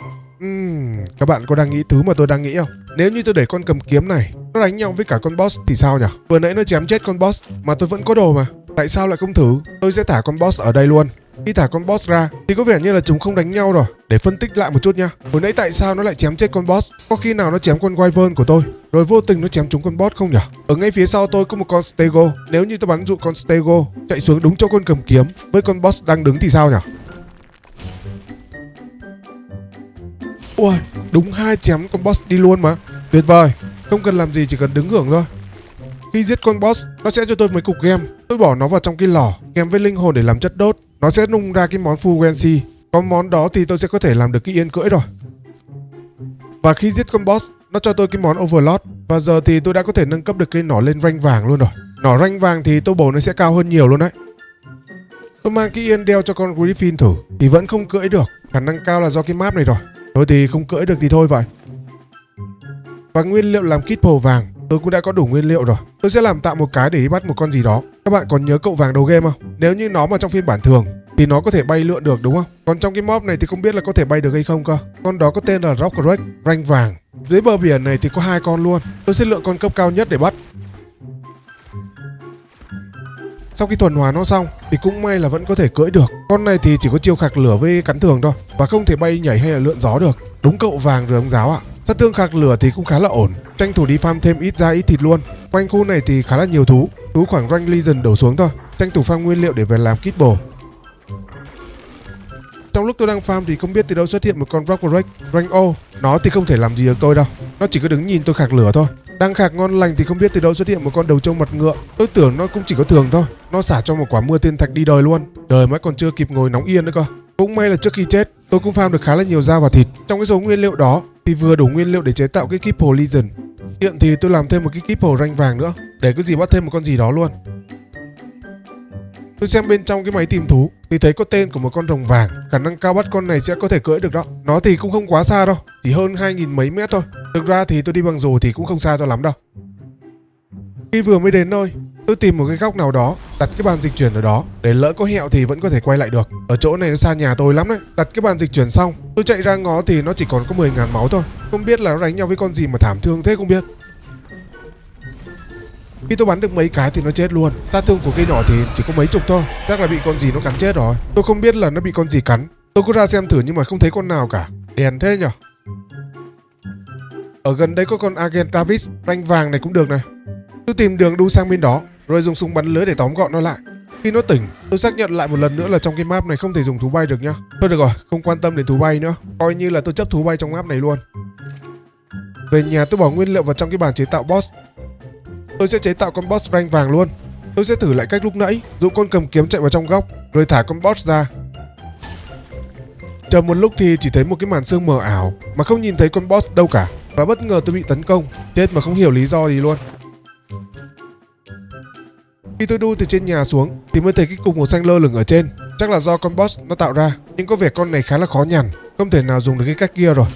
Các bạn có đang nghĩ thứ mà tôi đang nghĩ không? Nếu như tôi để con cầm kiếm này nó đánh nhau với cả con boss thì sao nhỉ? Vừa nãy nó chém chết con boss mà tôi vẫn có đồ mà. Tại sao lại không thử? Tôi sẽ thả con boss ở đây luôn. Khi thả con boss ra thì có vẻ như là chúng không đánh nhau rồi. Để phân tích lại một chút nha. Hồi nãy tại sao nó lại chém chết con boss? Có khi nào nó chém con Wyvern của tôi rồi vô tình nó chém trúng con boss không nhỉ? Ở ngay phía sau tôi có một con Stego. Nếu như tôi bắn dụ con Stego chạy xuống đúng chỗ con cầm kiếm với con boss đang đứng thì sao nhỉ? Ui, đúng 2 chém con boss đi luôn mà. Tuyệt vời. Không cần làm gì, chỉ cần đứng hưởng thôi. Khi giết con boss, nó sẽ cho tôi mấy cục gem. Tôi bỏ nó vào trong cái lò kèm với linh hồn để làm chất đốt. Nó sẽ nung ra cái món Fugensi. Có món đó thì tôi sẽ có thể làm được cái yên cưỡi rồi. Và khi giết con boss, nó cho tôi cái món Overlord. Và giờ thì tôi đã có thể nâng cấp được cái nỏ lên rank vàng luôn rồi. Nỏ rank vàng thì tô bổ nó sẽ cao hơn nhiều luôn đấy. Tôi mang cái yên đeo cho con Griffin thử thì vẫn không cưỡi được. Khả năng cao là do cái map này rồi. Thôi thì không cưỡi được thì thôi vậy. Và nguyên liệu làm kit pồ vàng tôi cũng đã có đủ nguyên liệu rồi. Tôi sẽ làm tạm một cái để bắt một con gì đó. Các bạn còn nhớ cậu vàng đầu game không? Nếu như nó mà trong phiên bản thường thì nó có thể bay lượn được đúng không? Còn trong cái mob này thì không biết là có thể bay được hay không cơ. Con đó có tên là Rockruck, rank vàng. Dưới bờ biển này thì có 2 con luôn. Tôi sẽ lựa con cấp cao nhất để bắt. Sau khi thuần hóa nó xong thì cũng may là vẫn có thể cưỡi được. Con này thì chỉ có chiêu khạc lửa với cắn thường thôi và không thể bay nhảy hay là lượn gió được. Đúng cậu vàng rồi ông giáo ạ. Sát thương khạc lửa thì cũng khá là ổn. Tranh thủ đi farm thêm ít da ít thịt luôn. Quanh khu này thì khá là nhiều thú. Thú khoảng rank Legion đổ xuống thôi. Tranh thủ farm nguyên liệu để về làm kit bồ. Trong lúc tôi đang farm thì không biết từ đâu xuất hiện một con Rockruck rank O. Nó thì không thể làm gì được tôi đâu. Nó chỉ có đứng nhìn tôi khạc lửa thôi. Đang khạc ngon lành thì không biết từ đâu xuất hiện một con đầu trâu mặt ngựa. Tôi tưởng nó cũng chỉ có thường thôi. Nó xả cho một quả mưa thiên thạch đi đời luôn. Đời mới còn chưa kịp ngồi nóng yên nữa cơ. Cũng may là trước khi chết tôi cũng farm được khá là nhiều da và thịt. Trong cái số nguyên liệu đó thì vừa đủ nguyên liệu để chế tạo cái Kippo Legion. Hiện thì tôi làm thêm một cái Kippo rank vàng nữa để cái gì bắt thêm một con gì đó luôn. Tôi xem bên trong cái máy tìm thú thì thấy có tên của một con rồng vàng. Khả năng cao bắt con này sẽ có thể cưỡi được đó. Nó thì cũng không quá xa đâu, chỉ hơn 2000 mấy mét thôi. Thực ra thì tôi đi bằng dù thì cũng không xa cho lắm đâu. Khi vừa mới đến nơi, tôi tìm một cái góc nào đó, đặt cái bàn dịch chuyển ở đó để lỡ có hẹo thì vẫn có thể quay lại được. Ở chỗ này nó xa nhà tôi lắm đấy. Đặt cái bàn dịch chuyển xong, tôi chạy ra ngó thì nó chỉ còn có 10.000 máu thôi. Không biết là nó đánh nhau với con gì mà thảm thương thế không biết. Khi tôi bắn được mấy cái thì nó chết luôn. Sát thương của cây nỏ thì chỉ có mấy chục thôi. Chắc là bị con gì nó cắn chết rồi. Tôi không biết là nó bị con gì cắn. Tôi có ra xem thử nhưng mà không thấy con nào cả. Đèn thế nhở. Ở gần đây có con Agent Travis rank vàng này cũng được này. Tôi tìm đường đu sang bên đó rồi dùng súng bắn lưới để tóm gọn nó lại. Khi nó tỉnh, tôi xác nhận lại một lần nữa là trong cái map này không thể dùng thú bay được nhá. Thôi được rồi, không quan tâm đến thú bay nữa. Coi như là tôi chấp thú bay trong map này luôn. Về nhà tôi bỏ nguyên liệu vào trong cái bàn chế tạo boss. Tôi sẽ chế tạo con boss rank vàng luôn. Tôi sẽ thử lại cách lúc nãy, dùng con cầm kiếm chạy vào trong góc rồi thả con boss ra. Chờ một lúc thì chỉ thấy một cái màn sương mờ ảo mà không nhìn thấy con boss đâu cả. Và bất ngờ tôi bị tấn công, chết mà không hiểu lý do gì luôn. Khi tôi đu từ trên nhà xuống thì mới thấy cái cục màu xanh lơ lửng ở trên. Chắc là do con boss nó tạo ra, nhưng có vẻ con này khá là khó nhằn, không thể nào dùng được cái cách kia rồi.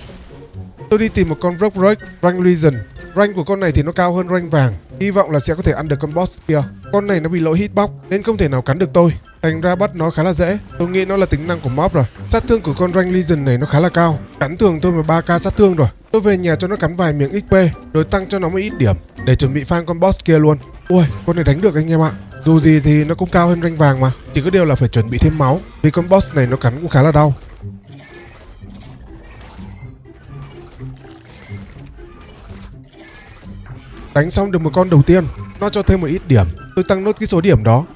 Tôi đi tìm một con Rockruck rank Legion. Rank của con này thì nó cao hơn rank vàng. Hy vọng là sẽ có thể ăn được con boss kia. Con này nó bị lỗi hitbox nên không thể nào cắn được tôi. Thành ra bắt nó khá là dễ. Tôi nghĩ nó là tính năng của mob rồi. Sát thương của con rank Legion này nó khá là cao. Cắn thường tôi mà 3k sát thương rồi. Tôi về nhà cho nó cắn vài miếng XP rồi tăng cho nó một ít điểm để chuẩn bị farm con boss kia luôn. Ui, con này đánh được anh em ạ. Dù gì thì nó cũng cao hơn rank vàng mà. Chỉ có điều là phải chuẩn bị thêm máu vì con boss này nó cắn cũng khá là đau. Đánh xong được một con đầu tiên, nó cho thêm một ít điểm. Tôi tăng nốt cái số điểm đó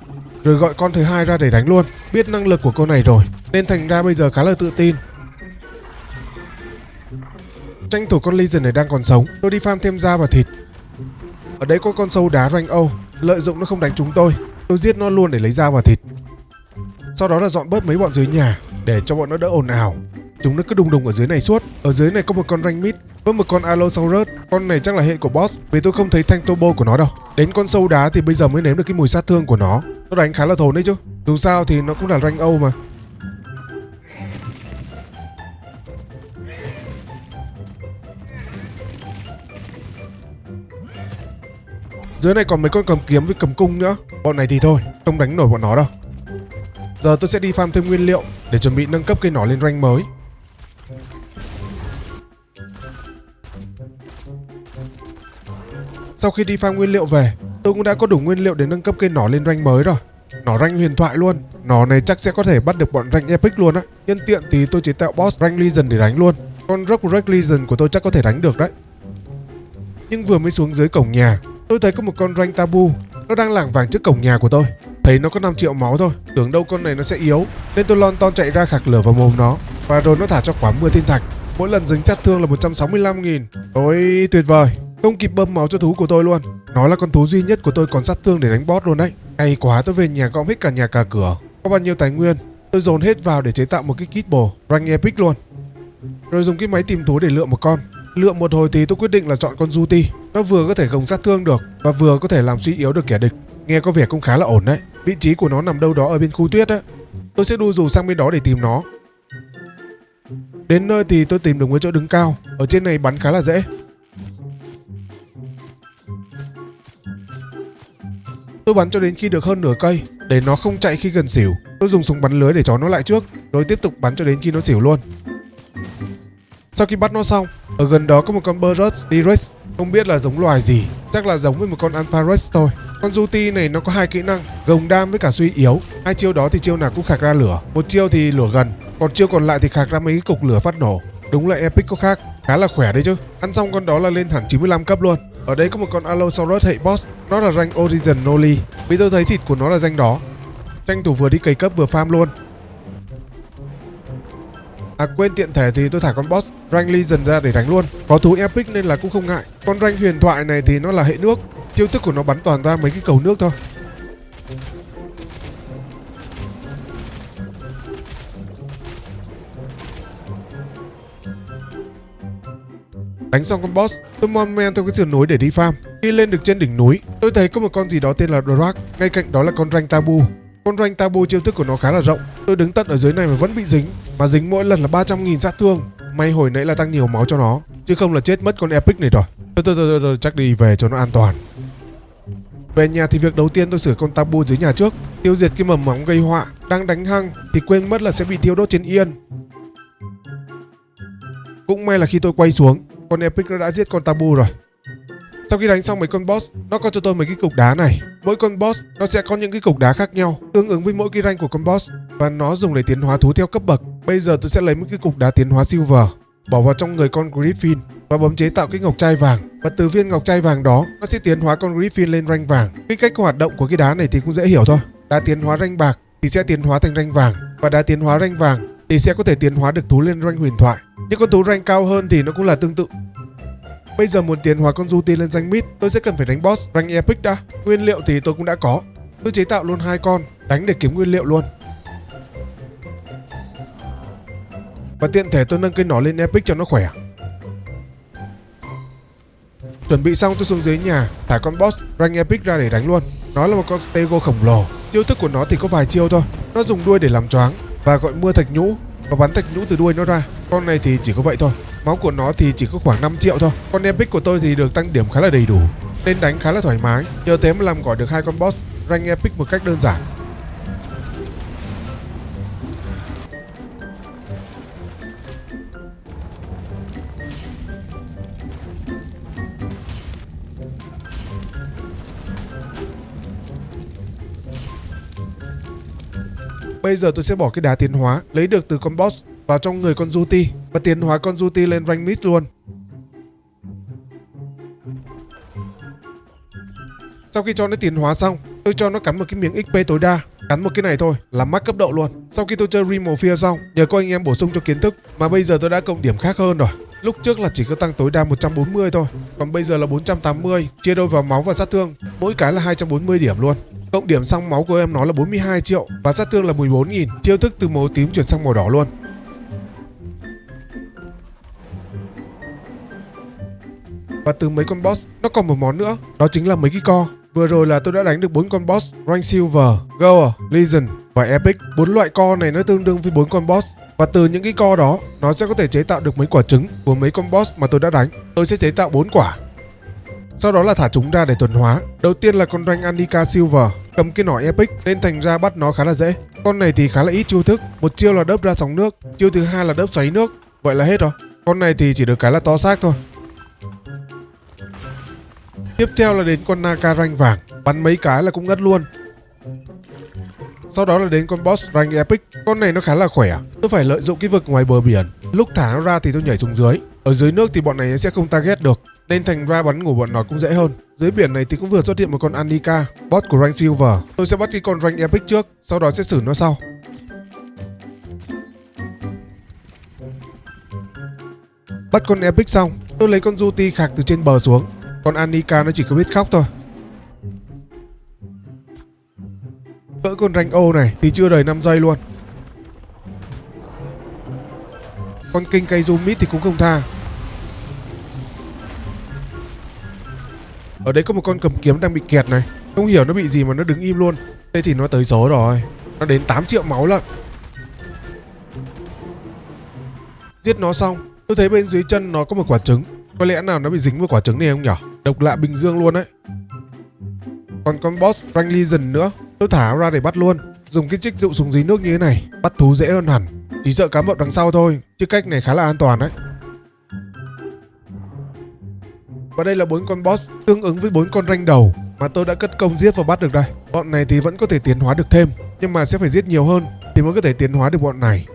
rồi gọi con thứ hai ra để đánh luôn. Biết năng lực của con này rồi nên thành ra bây giờ khá là tự tin. Tranh thủ con Legion này đang còn sống, tôi đi farm thêm da và thịt. Ở đây có con sâu đá rank O, lợi dụng nó không đánh chúng tôi giết nó luôn để lấy da và thịt. Sau đó là dọn bớt mấy bọn dưới nhà để cho bọn nó đỡ ồn ào. Chúng nó cứ đùng đùng ở dưới này suốt. Ở dưới này có một con rank mid với một con Allosaurus. Con này chắc là hệ của boss vì tôi không thấy thanh turbo của nó đâu. Đến con sâu đá thì bây giờ mới nếm được cái mùi sát thương của nó. Nó đánh khá là thốn đấy chứ. Dù sao thì nó cũng là rank O mà. Dưới này còn mấy con cầm kiếm với cầm cung nữa. Bọn này thì thôi, không đánh nổi bọn nó đâu. Giờ tôi sẽ đi farm thêm nguyên liệu để chuẩn bị nâng cấp cây nỏ lên rank mới. Sau khi đi farm nguyên liệu về, tôi cũng đã có đủ nguyên liệu để nâng cấp cây nỏ lên rank mới rồi. Nỏ rank huyền thoại luôn. Nỏ này chắc sẽ có thể bắt được bọn rank epic luôn á. Nhân tiện thì tôi chế tạo boss rank Legion để đánh luôn. Con Rockruck Legion của tôi chắc có thể đánh được đấy. Nhưng vừa mới xuống dưới cổng nhà, tôi thấy có một con rank tabu. Nó đang lảng vàng trước cổng nhà của tôi. Thấy nó có 5 triệu máu thôi, tưởng đâu con này nó sẽ yếu nên tôi lon ton chạy ra khạc lửa vào mồm nó. Và rồi nó thả cho quả mưa thiên thạch. Mỗi lần dính sát thương là 165.000. Ôi tuyệt vời, không kịp bơm máu cho thú của tôi luôn. Nó là con thú duy nhất của tôi còn sát thương để đánh boss luôn đấy. Hay quá, tôi về nhà gom hết cả nhà cả cửa. Có bao nhiêu tài nguyên tôi dồn hết vào để chế tạo một cái kit bồ rank epic luôn. Rồi dùng cái máy tìm thú để lựa một con. Lựa một hồi thì tôi quyết định là chọn con Juti. Nó vừa có thể gồng sát thương được và vừa có thể làm suy yếu được kẻ địch. Nghe có vẻ cũng khá là ổn đấy. Vị trí của nó nằm đâu đó ở bên khu tuyết á. Tôi sẽ đu dù sang bên đó để tìm nó. Đến nơi thì tôi tìm được một chỗ đứng cao. Ở trên này bắn khá là dễ. Tôi bắn cho đến khi được hơn nửa cây để nó không chạy khi gần xỉu. Tôi dùng súng bắn lưới để trói nó lại trước, rồi tiếp tục bắn cho đến khi nó xỉu luôn. Sau khi bắt nó xong, ở gần đó có một con Burrus T-Rex. Không biết là giống loài gì, chắc là giống với một con Alpha Rex thôi. Con Juti này nó có hai kỹ năng, gồng đam với cả suy yếu. Hai chiêu đó thì chiêu nào cũng khạc ra lửa. Một chiêu thì lửa gần, còn chiêu còn lại thì khạc ra mấy cái cục lửa phát nổ. Đúng là epic có khác, khá là khỏe đấy chứ. Ăn xong con đó là lên hẳn 95 cấp luôn. Ở đây có một con Allosaurus hệ boss, nó là rank Origin Noli. Vì tôi thấy thịt của nó là danh đó. Tranh thủ vừa đi cày cấp vừa farm luôn. À quên, tiện thể thì tôi thả con boss rank Legion ra để đánh luôn. Có thú epic nên là cũng không ngại. Con rank huyền thoại này thì nó là hệ nước. Chiêu thức của nó bắn toàn ra mấy cái cầu nước thôi. Đánh xong con boss, tôi mon men theo cái sườn núi để đi farm. Khi lên được trên đỉnh núi, tôi thấy có một con gì đó tên là Drak. Ngay cạnh đó là con rank Tabu. Con rank Tabu chiêu thức của nó khá là rộng. Tôi đứng tận ở dưới này mà vẫn bị dính. Mà dính mỗi lần là 300.000 sát thương. May hồi nãy là tăng nhiều máu cho nó, chứ không là chết mất con epic này rồi. Tôi chắc đi về cho nó an toàn. Về nhà thì việc đầu tiên tôi sửa con Tabu dưới nhà trước, tiêu diệt cái mầm móng gây họa. Đang đánh hăng thì quên mất là sẽ bị thiêu đốt trên yên. Cũng may là khi tôi quay xuống, con epic nó đã giết con Tabu rồi. Sau khi đánh xong mấy con boss, nó có cho tôi mấy cái cục đá này. Mỗi con boss nó sẽ có những cái cục đá khác nhau, tương ứng với mỗi cái rank của con boss, và nó dùng để tiến hóa thú theo cấp bậc. Bây giờ tôi sẽ lấy một cái cục đá tiến hóa silver, bỏ vào trong người con Griffin và bấm chế tạo cái ngọc trai vàng. Và từ viên ngọc trai vàng đó, nó sẽ tiến hóa con Griffin lên rank vàng. Cái cách hoạt động của cái đá này thì cũng dễ hiểu thôi. Đá tiến hóa rank bạc thì sẽ tiến hóa thành rank vàng, và đá tiến hóa rank vàng thì sẽ có thể tiến hóa được thú lên rank huyền thoại. Những con thú rank cao hơn thì nó cũng là tương tự. Bây giờ muốn tiến hóa con Juti lên rank mid, tôi sẽ cần phải đánh boss rank epic đã. Nguyên liệu thì tôi cũng đã có. Tôi chế tạo luôn 2 con, đánh để kiếm nguyên liệu luôn. Và tiện thể tôi nâng cây nỏ lên epic cho nó khỏe. Chuẩn bị xong tôi xuống dưới nhà, thả con boss rank epic ra để đánh luôn. Nó là một con stego khổng lồ. Chiêu thức của nó thì có vài chiêu thôi. Nó dùng đuôi để làm choáng và gọi mưa thạch nhũ và bắn thạch nhũ từ đuôi nó ra. Con này thì chỉ có vậy thôi. Máu của nó thì chỉ có khoảng 5 triệu thôi. Con epic của tôi thì được tăng điểm khá là đầy đủ, nên đánh khá là thoải mái. Nhờ thế mà làm gọi được 2 con boss rank epic một cách đơn giản. Bây giờ tôi sẽ bỏ cái đá tiến hóa lấy được từ con boss vào trong người con Juti và tiến hóa con Juti lên rank mid luôn. Sau khi cho nó tiến hóa xong, tôi cho nó cắn một cái miếng XP tối đa. Cắn một cái này thôi là max cấp độ luôn. Sau khi tôi chơi Remorphia xong, nhờ có anh em bổ sung cho kiến thức mà bây giờ tôi đã cộng điểm khác hơn rồi. Lúc trước là chỉ có tăng tối đa 140 thôi, còn bây giờ là 480, chia đôi vào máu và sát thương, mỗi cái là 240 điểm luôn. Cộng điểm xong máu của em nó là 42 triệu và sát thương là 14.000, chiêu thức từ màu tím chuyển sang màu đỏ luôn. Và từ mấy con boss, nó còn một món nữa, đó chính là mấy cái co. Vừa rồi là tôi đã đánh được 4 con boss rank Silver, Gold, Legion và Epic. 4 loại co này nó tương đương với 4 con boss. Và từ những cái co đó, nó sẽ có thể chế tạo được mấy quả trứng của mấy con boss mà tôi đã đánh. Tôi sẽ chế tạo 4 quả. Sau đó là thả chúng ra để tuần hóa. Đầu tiên là con rank Anika Silver, cầm cái nỏ Epic nên thành ra bắt nó khá là dễ. Con này thì khá là ít chiêu thức, một chiêu là đớp ra sóng nước, chiêu thứ hai là đớp xoáy nước. Vậy là hết rồi. Con này thì chỉ được cái là to xác thôi. Tiếp theo là đến con Naka rank vàng, bắn mấy cái là cũng ngất luôn. Sau đó là đến con boss rank epic. Con này nó khá là khỏe, tôi phải lợi dụng cái vực ngoài bờ biển. Lúc thả nó ra thì tôi nhảy xuống dưới. Ở dưới nước thì bọn này sẽ không target được, nên thành ra bắn ngủ bọn nó cũng dễ hơn. Dưới biển này thì cũng vừa xuất hiện một con Anika, boss của rank silver. Tôi sẽ bắt cái con rank epic trước, sau đó sẽ xử nó sau. Bắt con epic xong, tôi lấy con Juti khạc từ trên bờ xuống. Con Anika nó chỉ có biết khóc thôi. Cỡ con rank O này thì chưa đầy 5 giây luôn. Con King Kaiju Mid thì cũng không tha. Ở đấy có một con cầm kiếm đang bị kẹt này. Không hiểu nó bị gì mà nó đứng im luôn. Thế thì nó tới số rồi. Nó đến 8 triệu máu lận. Giết nó xong, tôi thấy bên dưới chân nó có một quả trứng. Có lẽ nào nó bị dính vào quả trứng này không nhở? Độc lạ Bình Dương luôn đấy. Còn con boss rank Legion nữa, tôi thả ra để bắt luôn. Dùng cái trích dụ xuống dưới nước như thế này, bắt thú dễ hơn hẳn. Chỉ sợ cám bợp đằng sau thôi, chứ cách này khá là an toàn đấy. Và đây là 4 con boss tương ứng với 4 con rank đầu mà tôi đã cất công giết và bắt được đây. Bọn này thì vẫn có thể tiến hóa được thêm, nhưng mà sẽ phải giết nhiều hơn thì mới có thể tiến hóa được bọn này.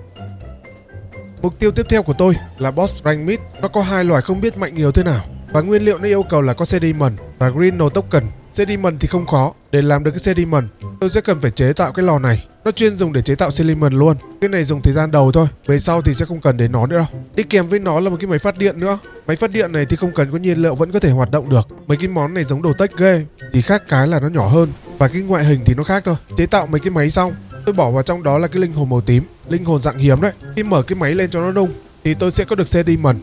Mục tiêu tiếp theo của tôi là boss rank mid. Nó có hai loài không biết mạnh nhiều thế nào, và nguyên liệu nó yêu cầu là có Sediment và Green No Token. Sediment thì không khó. Để làm được cái Sediment, tôi sẽ cần phải chế tạo cái lò này. Nó chuyên dùng để chế tạo Sediment luôn. Cái này dùng thời gian đầu thôi, về sau thì sẽ không cần đến nó nữa đâu. Đi kèm với nó là một cái máy phát điện nữa. Máy phát điện này thì không cần có nhiên liệu vẫn có thể hoạt động được. Mấy cái món này giống đồ tech ghê, chỉ khác cái là nó nhỏ hơn và cái ngoại hình thì nó khác thôi. Chế tạo mấy cái máy xong, tôi bỏ vào trong đó là cái linh hồn màu tím, linh hồn dạng hiếm đấy. Khi mở cái máy lên cho nó nung thì tôi sẽ có được Sediment.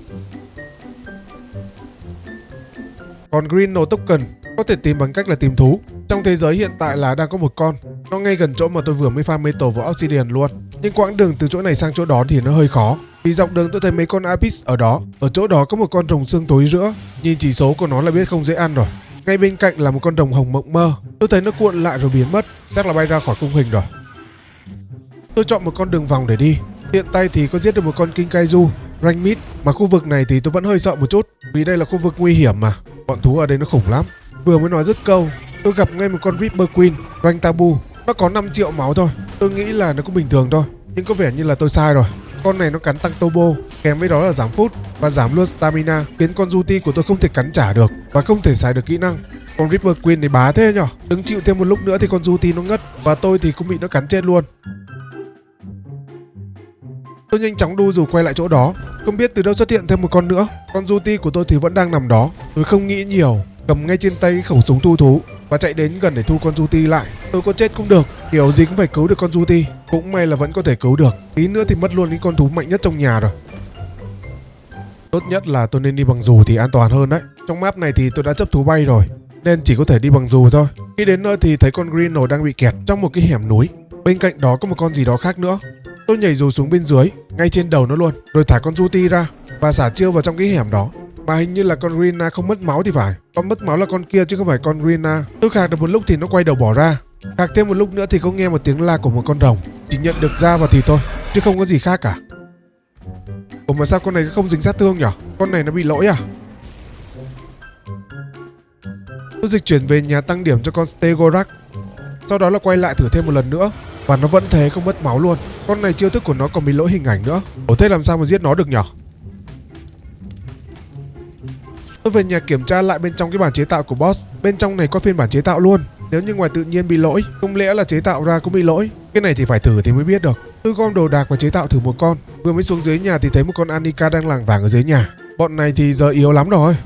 Còn Green No Token có thể tìm bằng cách là tìm thú. Trong thế giới hiện tại là đang có một con, nó ngay gần chỗ mà tôi vừa mới farm metal và obsidian luôn. Nhưng quãng đường từ chỗ này sang chỗ đó thì nó hơi khó. Vì dọc đường tôi thấy mấy con Abyss ở đó. Ở chỗ đó có một con rồng xương tối giữa. Nhìn chỉ số của nó là biết không dễ ăn rồi. Ngay bên cạnh là một con rồng hồng mộng mơ. Tôi thấy nó cuộn lại rồi biến mất. Chắc là bay ra khỏi khung hình rồi. Tôi chọn một con đường vòng để đi. Hiện tay thì có giết được một con King Kaiju rank mid, mà khu vực này thì tôi vẫn hơi sợ một chút, vì đây là khu vực nguy hiểm mà. Bọn thú ở đây nó khủng lắm. Vừa mới nói dứt câu, tôi gặp ngay một con Reaper Queen rank tabu. Nó có 5 triệu máu thôi. Tôi nghĩ là nó cũng bình thường thôi, nhưng có vẻ như là tôi sai rồi. Con này nó cắn tăng turbo, kèm với đó là giảm phút và giảm luôn stamina, khiến con Juti của tôi không thể cắn trả được và không thể xài được kỹ năng. Con Reaper Queen này bá thế nhở. Đứng chịu thêm một lúc nữa thì con Juti nó ngất và tôi thì cũng bị nó cắn chết luôn. Tôi nhanh chóng đu dù quay lại chỗ đó, không biết từ đâu xuất hiện thêm một con nữa. Con Juti của tôi thì vẫn đang nằm đó. Tôi không nghĩ nhiều, cầm ngay trên tay cái khẩu súng thu thú và chạy đến gần để thu con Juti lại. Tôi có chết cũng được, kiểu gì cũng phải cứu được con Juti. Cũng may là vẫn có thể cứu được, tí nữa thì mất luôn cái con thú mạnh nhất trong nhà rồi. Tốt nhất là tôi nên đi bằng dù thì an toàn hơn đấy. Trong map này thì tôi đã chấp thú bay rồi, nên chỉ có thể đi bằng dù thôi. Khi đến nơi thì thấy con Green đang bị kẹt trong một cái hẻm núi. Bên cạnh đó có một con gì đó khác nữa. Tôi nhảy dù xuống bên dưới, ngay trên đầu nó luôn, rồi thả con Juti ra và xả chiêu vào trong cái hẻm đó. Mà hình như là con Rina không mất máu thì phải. Con mất máu là con kia chứ không phải con Rina. Tôi khạc được một lúc thì nó quay đầu bỏ ra. Khạc thêm một lúc nữa thì có nghe một tiếng la của một con rồng. Chỉ nhận được da vào thịt thôi, chứ không có gì khác cả. Ủa mà sao con này không dính sát thương nhỉ? Con này nó bị lỗi à? Tôi dịch chuyển về nhà tăng điểm cho con Stegorak. Sau đó là quay lại thử thêm một lần nữa, và nó vẫn thế, không mất máu luôn. Con này chiêu thức của nó còn bị lỗi hình ảnh nữa. Ủa thế làm sao mà giết nó được nhỉ? Tôi về nhà kiểm tra lại bên trong cái bản chế tạo của boss. Bên trong này có phiên bản chế tạo luôn. Nếu như ngoài tự nhiên bị lỗi, không lẽ là chế tạo ra cũng bị lỗi? Cái này thì phải thử thì mới biết được. Tôi gom đồ đạc và chế tạo thử một con. Vừa mới xuống dưới nhà thì thấy một con Anika đang lảng vảng ở dưới nhà. Bọn này thì giờ yếu lắm rồi.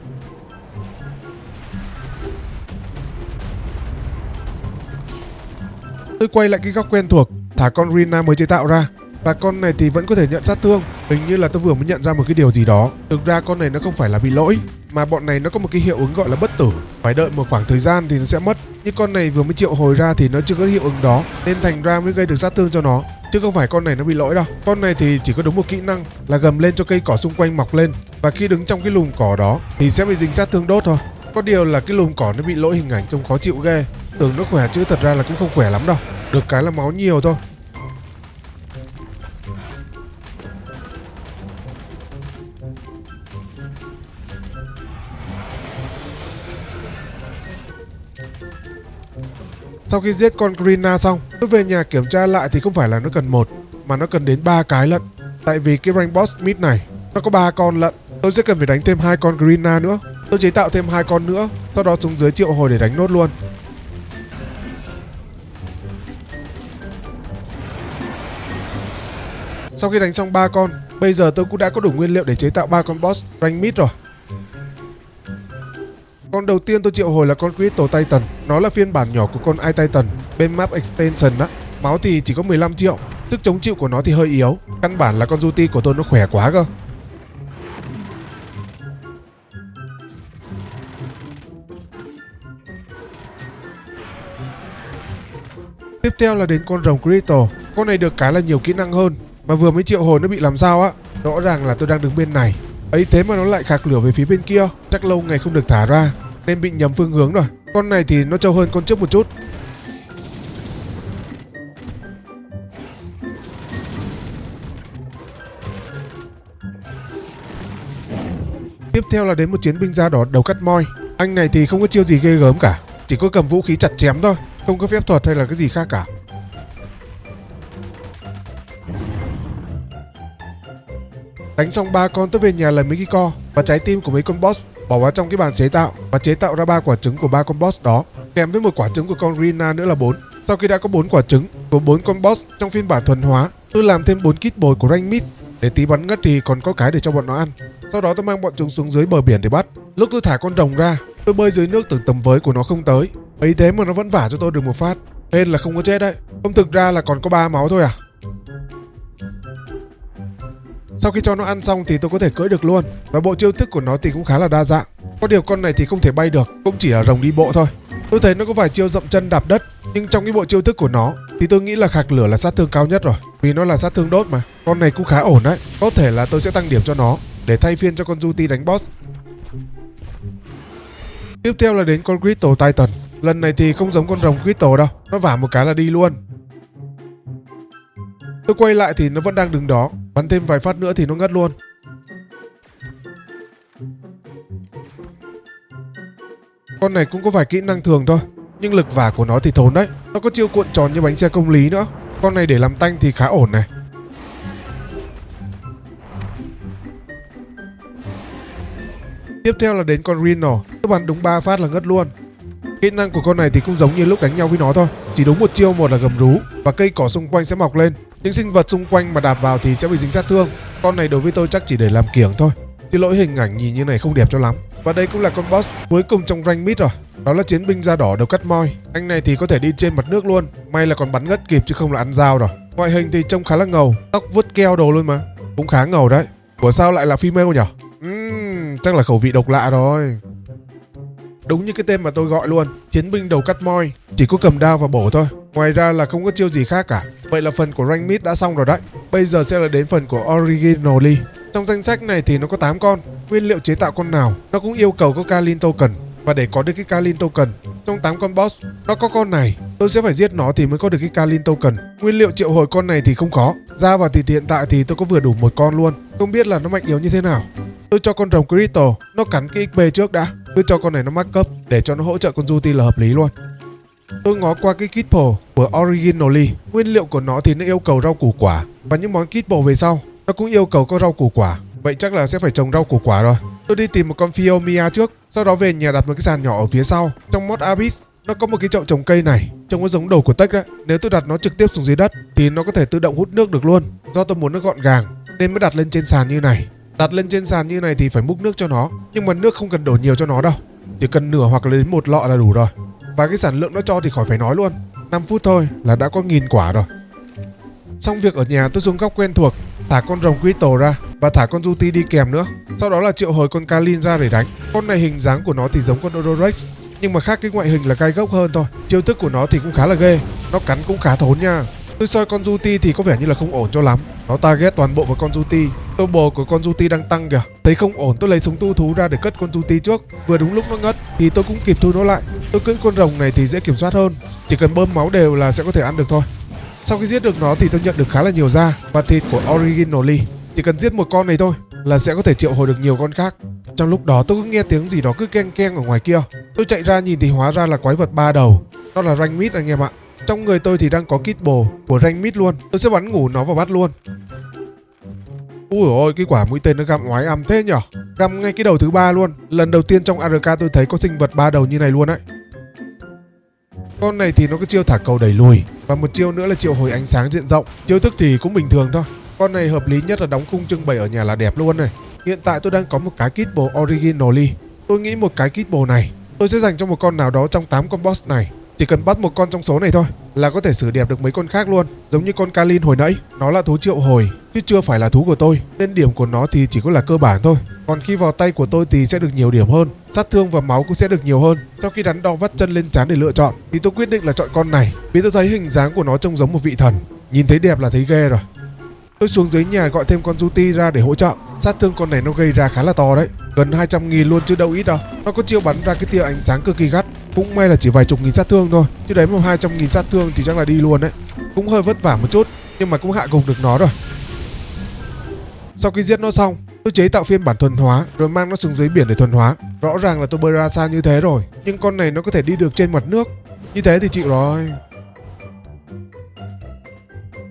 Tôi quay lại cái góc quen thuộc, thả con Rina mới chế tạo ra. Và con này thì vẫn có thể nhận sát thương. Hình như là tôi vừa mới nhận ra một cái điều gì đó. Thực ra con này nó không phải là bị lỗi, mà bọn này nó có một cái hiệu ứng gọi là bất tử. Phải đợi một khoảng thời gian thì nó sẽ mất. Nhưng con này vừa mới triệu hồi ra thì nó chưa có hiệu ứng đó, nên thành ra mới gây được sát thương cho nó. Chứ không phải con này nó bị lỗi đâu. Con này thì chỉ có đúng một kỹ năng là gầm lên cho cây cỏ xung quanh mọc lên, và khi đứng trong cái lùm cỏ đó thì sẽ bị dính sát thương đốt thôi. Có điều là cái lùm cỏ nó bị lỗi hình ảnh trông khó chịu ghê. Tưởng nó khỏe chứ thật ra là cũng không khỏe lắm đâu. Được cái là máu nhiều thôi. Sau khi giết con Grina xong, tôi về nhà kiểm tra lại thì không phải là nó cần một, mà nó cần đến 3 cái lận. Tại vì cái rank boss mid này nó có 3 con lận. Tôi sẽ cần phải đánh thêm 2 con Grina nữa. Tôi chế tạo thêm 2 con nữa, sau đó xuống dưới triệu hồi để đánh nốt luôn. Sau khi đánh xong 3 con, bây giờ tôi cũng đã có đủ nguyên liệu để chế tạo 3 con boss rank mid rồi. Con đầu tiên tôi triệu hồi là con Crystal Titan. Nó là phiên bản nhỏ của con Ice Titan bên map Extension á. Máu thì chỉ có 15 triệu. Sức chống chịu của nó thì hơi yếu. Căn bản là con Duty của tôi nó khỏe quá cơ. Tiếp theo là đến con rồng Crystal. Con này được cái là nhiều kỹ năng hơn. Mà vừa mới triệu hồi nó bị làm sao á. Rõ ràng là tôi đang đứng bên này. Ấy thế mà nó lại khạc lửa về phía bên kia. Chắc lâu ngày không được thả ra nên bị nhầm phương hướng rồi. Con này thì nó trâu hơn con trước một chút. Tiếp theo là đến một chiến binh da đỏ đầu cắt moi. Anh này thì không có chiêu gì ghê gớm cả. Chỉ có cầm vũ khí chặt chém thôi. Không có phép thuật hay là cái gì khác cả. Đánh xong 3 con tôi về nhà lấy mấy cái co và trái tim của mấy con boss bỏ vào trong cái bàn chế tạo và chế tạo ra 3 quả trứng của 3 con boss đó, kèm với một quả trứng của con Rina nữa là 4. Sau khi đã có 4 quả trứng của 4 con boss trong phiên bản thuần hóa, tôi làm thêm 4 kit bồi của rank mid để tí bắn ngất thì còn có cái để cho bọn nó ăn. Sau đó tôi mang bọn chúng xuống dưới bờ biển để bắt. Lúc tôi thả con rồng ra, tôi bơi dưới nước tưởng tầm với của nó không tới. Ấy thế mà nó vẫn vả cho tôi được một phát. Hên là không có chết đấy. Không, thực ra là còn có 3 máu thôi à. Sau khi cho nó ăn xong thì tôi có thể cưỡi được luôn. Và bộ chiêu thức của nó thì cũng khá là đa dạng. Có điều con này thì không thể bay được, cũng chỉ là rồng đi bộ thôi. Tôi thấy nó có vài chiêu dậm chân đạp đất, nhưng trong cái bộ chiêu thức của nó thì tôi nghĩ là khạc lửa là sát thương cao nhất rồi. Vì nó là sát thương đốt mà. Con này cũng khá ổn đấy. Có thể là tôi sẽ tăng điểm cho nó để thay phiên cho con Duty đánh boss. Tiếp theo là đến con Crystal Titan. Lần này thì không giống con rồng Crystal đâu. Nó vả một cái là đi luôn. Tôi quay lại thì nó vẫn đang đứng đó. Bắn thêm vài phát nữa thì nó ngất luôn. Con này cũng có vài kỹ năng thường thôi, nhưng lực vả của nó thì thốn đấy. Nó có chiêu cuộn tròn như bánh xe công lý nữa. Con này để làm tanh thì khá ổn này. Tiếp theo là đến con Rhino. Tôi bắn đúng 3 phát là ngất luôn. Kỹ năng của con này thì cũng giống như lúc đánh nhau với nó thôi. Chỉ đúng một chiêu một là gầm rú và cây cỏ xung quanh sẽ mọc lên. Những sinh vật xung quanh mà đạp vào thì sẽ bị dính sát thương. Con này đối với tôi chắc chỉ để làm kiểng thôi. Thì lỗi hình ảnh nhìn như này không đẹp cho lắm. Và đây cũng là con boss cuối cùng trong rank mid rồi. Đó là chiến binh da đỏ đầu cắt moi. Anh này thì có thể đi trên mặt nước luôn. May là còn bắn ngất kịp chứ không là ăn dao rồi. Ngoại hình thì trông khá là ngầu. Tóc vuốt keo đồ luôn mà. Cũng khá ngầu đấy. Ủa sao lại là female nhỉ? Chắc là khẩu vị độc lạ rồi. Đúng như cái tên mà tôi gọi luôn. Chiến binh đầu cắt moi. Chỉ có cầm đao và bổ thôi. Ngoài ra là không có chiêu gì khác cả. Vậy là phần của rank mid đã xong rồi đấy. Bây giờ sẽ là đến phần của Originally. Trong danh sách này thì nó có 8 con. Nguyên liệu chế tạo con nào nó cũng yêu cầu có Kalin token. Và để có được cái Kalin token, trong 8 con boss nó có con này. Tôi sẽ phải giết nó thì mới có được cái Kalin token. Nguyên liệu triệu hồi con này thì không có. Ra vào thì hiện tại thì tôi có vừa đủ một con luôn. Không biết là nó mạnh yếu như thế nào. Tôi cho con rồng Crystal nó cắn cái XP trước đã. Cứ cho con này nó mắc cấp để cho nó hỗ trợ con Duty là hợp lý luôn. Tôi ngó qua cái kit bổ của Originally. Nguyên liệu của nó thì nó yêu cầu rau củ quả. Và những món kit bổ về sau nó cũng yêu cầu có rau củ quả. Vậy chắc là sẽ phải trồng rau củ quả rồi. Tôi đi tìm một con Phiomia trước. Sau đó về nhà đặt một cái sàn nhỏ ở phía sau. Trong mod Abyss nó có một cái chậu trồng cây này. Trông nó giống đầu của Tech đấy. Nếu tôi đặt nó trực tiếp xuống dưới đất thì nó có thể tự động hút nước được luôn. Do tôi muốn nó gọn gàng nên mới đặt lên trên sàn như này. Đặt lên trên sàn như này thì phải múc nước cho nó. Nhưng mà nước không cần đổ nhiều cho nó đâu. Chỉ cần nửa hoặc là đến 1 lọ là đủ rồi. Và cái sản lượng nó cho thì khỏi phải nói luôn. 5 phút thôi là đã có 1000 quả rồi. Xong việc ở nhà tôi xuống góc quen thuộc. Thả con rồng Crystal ra và thả con Duty đi kèm nữa. Sau đó là triệu hồi con Kalin ra để đánh. Con này hình dáng của nó thì giống con Odorex, nhưng mà khác cái ngoại hình là gai gốc hơn thôi. Chiêu thức của nó thì cũng khá là ghê. Nó cắn cũng khá thốn nha. Tôi soi con Duty thì có vẻ như là không ổn cho lắm. Nó target toàn bộ vào con Duty. Turbo của con Duty đang tăng kìa. Thấy không ổn tôi lấy súng tu thú ra để cất con Duty trước. Vừa đúng lúc nó ngất thì tôi cũng kịp thu nó lại. Tôi cưỡi con rồng này thì dễ kiểm soát hơn. Chỉ cần bơm máu đều là sẽ có thể ăn được thôi. Sau khi giết được nó thì tôi nhận được khá là nhiều da và thịt của Originally. Chỉ cần giết một con này thôi là sẽ có thể triệu hồi được nhiều con khác. Trong lúc đó tôi cứ nghe tiếng gì đó cứ keng keng ở ngoài kia. Tôi chạy ra nhìn thì hóa ra là quái vật 3 đầu. Nó là rank mid anh em ạ. Trong người tôi thì đang có kit bồ của rank mid luôn. Tôi sẽ bắn ngủ nó và bắt luôn. Ui ôi, cái quả mũi tên nó gặm oái âm thế nhở. Gặm ngay cái đầu thứ 3 luôn. Lần đầu tiên trong ARK tôi thấy có sinh vật 3 đầu như này luôn đấy. Con này thì nó có chiêu thả cầu đẩy lùi và một chiêu nữa là triệu hồi ánh sáng diện rộng. Chiêu thức thì cũng bình thường thôi. Con này hợp lý nhất là đóng khung trưng bày ở nhà là đẹp luôn này. Hiện tại tôi đang có một cái kit bồ Originally. Tôi nghĩ một cái kit bồ này Tôi sẽ dành cho một con nào đó trong 8 con boss này. Chỉ cần bắt một con trong số này thôi là có thể xử đẹp được mấy con khác luôn. Giống như con Kalin hồi nãy, nó là thú triệu hồi chứ chưa phải là thú của tôi, nên điểm của nó thì chỉ có là cơ bản thôi. Còn khi vào tay của tôi thì sẽ được nhiều điểm hơn, sát thương và máu cũng sẽ được nhiều hơn. Sau khi đắn đo vắt chân lên trán để lựa chọn thì tôi quyết định là chọn con này, vì tôi thấy hình dáng của nó trông giống một vị thần. Nhìn thấy đẹp là thấy ghê rồi. Tôi xuống dưới nhà gọi thêm con Juti ra để hỗ trợ. Sát thương con này nó gây ra khá là to đấy, gần 200.000 luôn chứ đâu ít đâu. Nó có chiêu bắn ra cái tia ánh sáng cực kỳ gắt. Cũng may là chỉ vài chục nghìn sát thương thôi, chứ đấy mà 200.000 sát thương thì chắc là đi luôn đấy. Cũng hơi vất vả một chút, nhưng mà cũng hạ gục được nó rồi. Sau khi giết nó xong, tôi chế tạo phiên bản thuần hóa rồi mang nó xuống dưới biển để thuần hóa. Rõ ràng là tôi bơi ra xa như thế rồi, nhưng con này nó có thể đi được trên mặt nước. Như thế thì chịu rồi.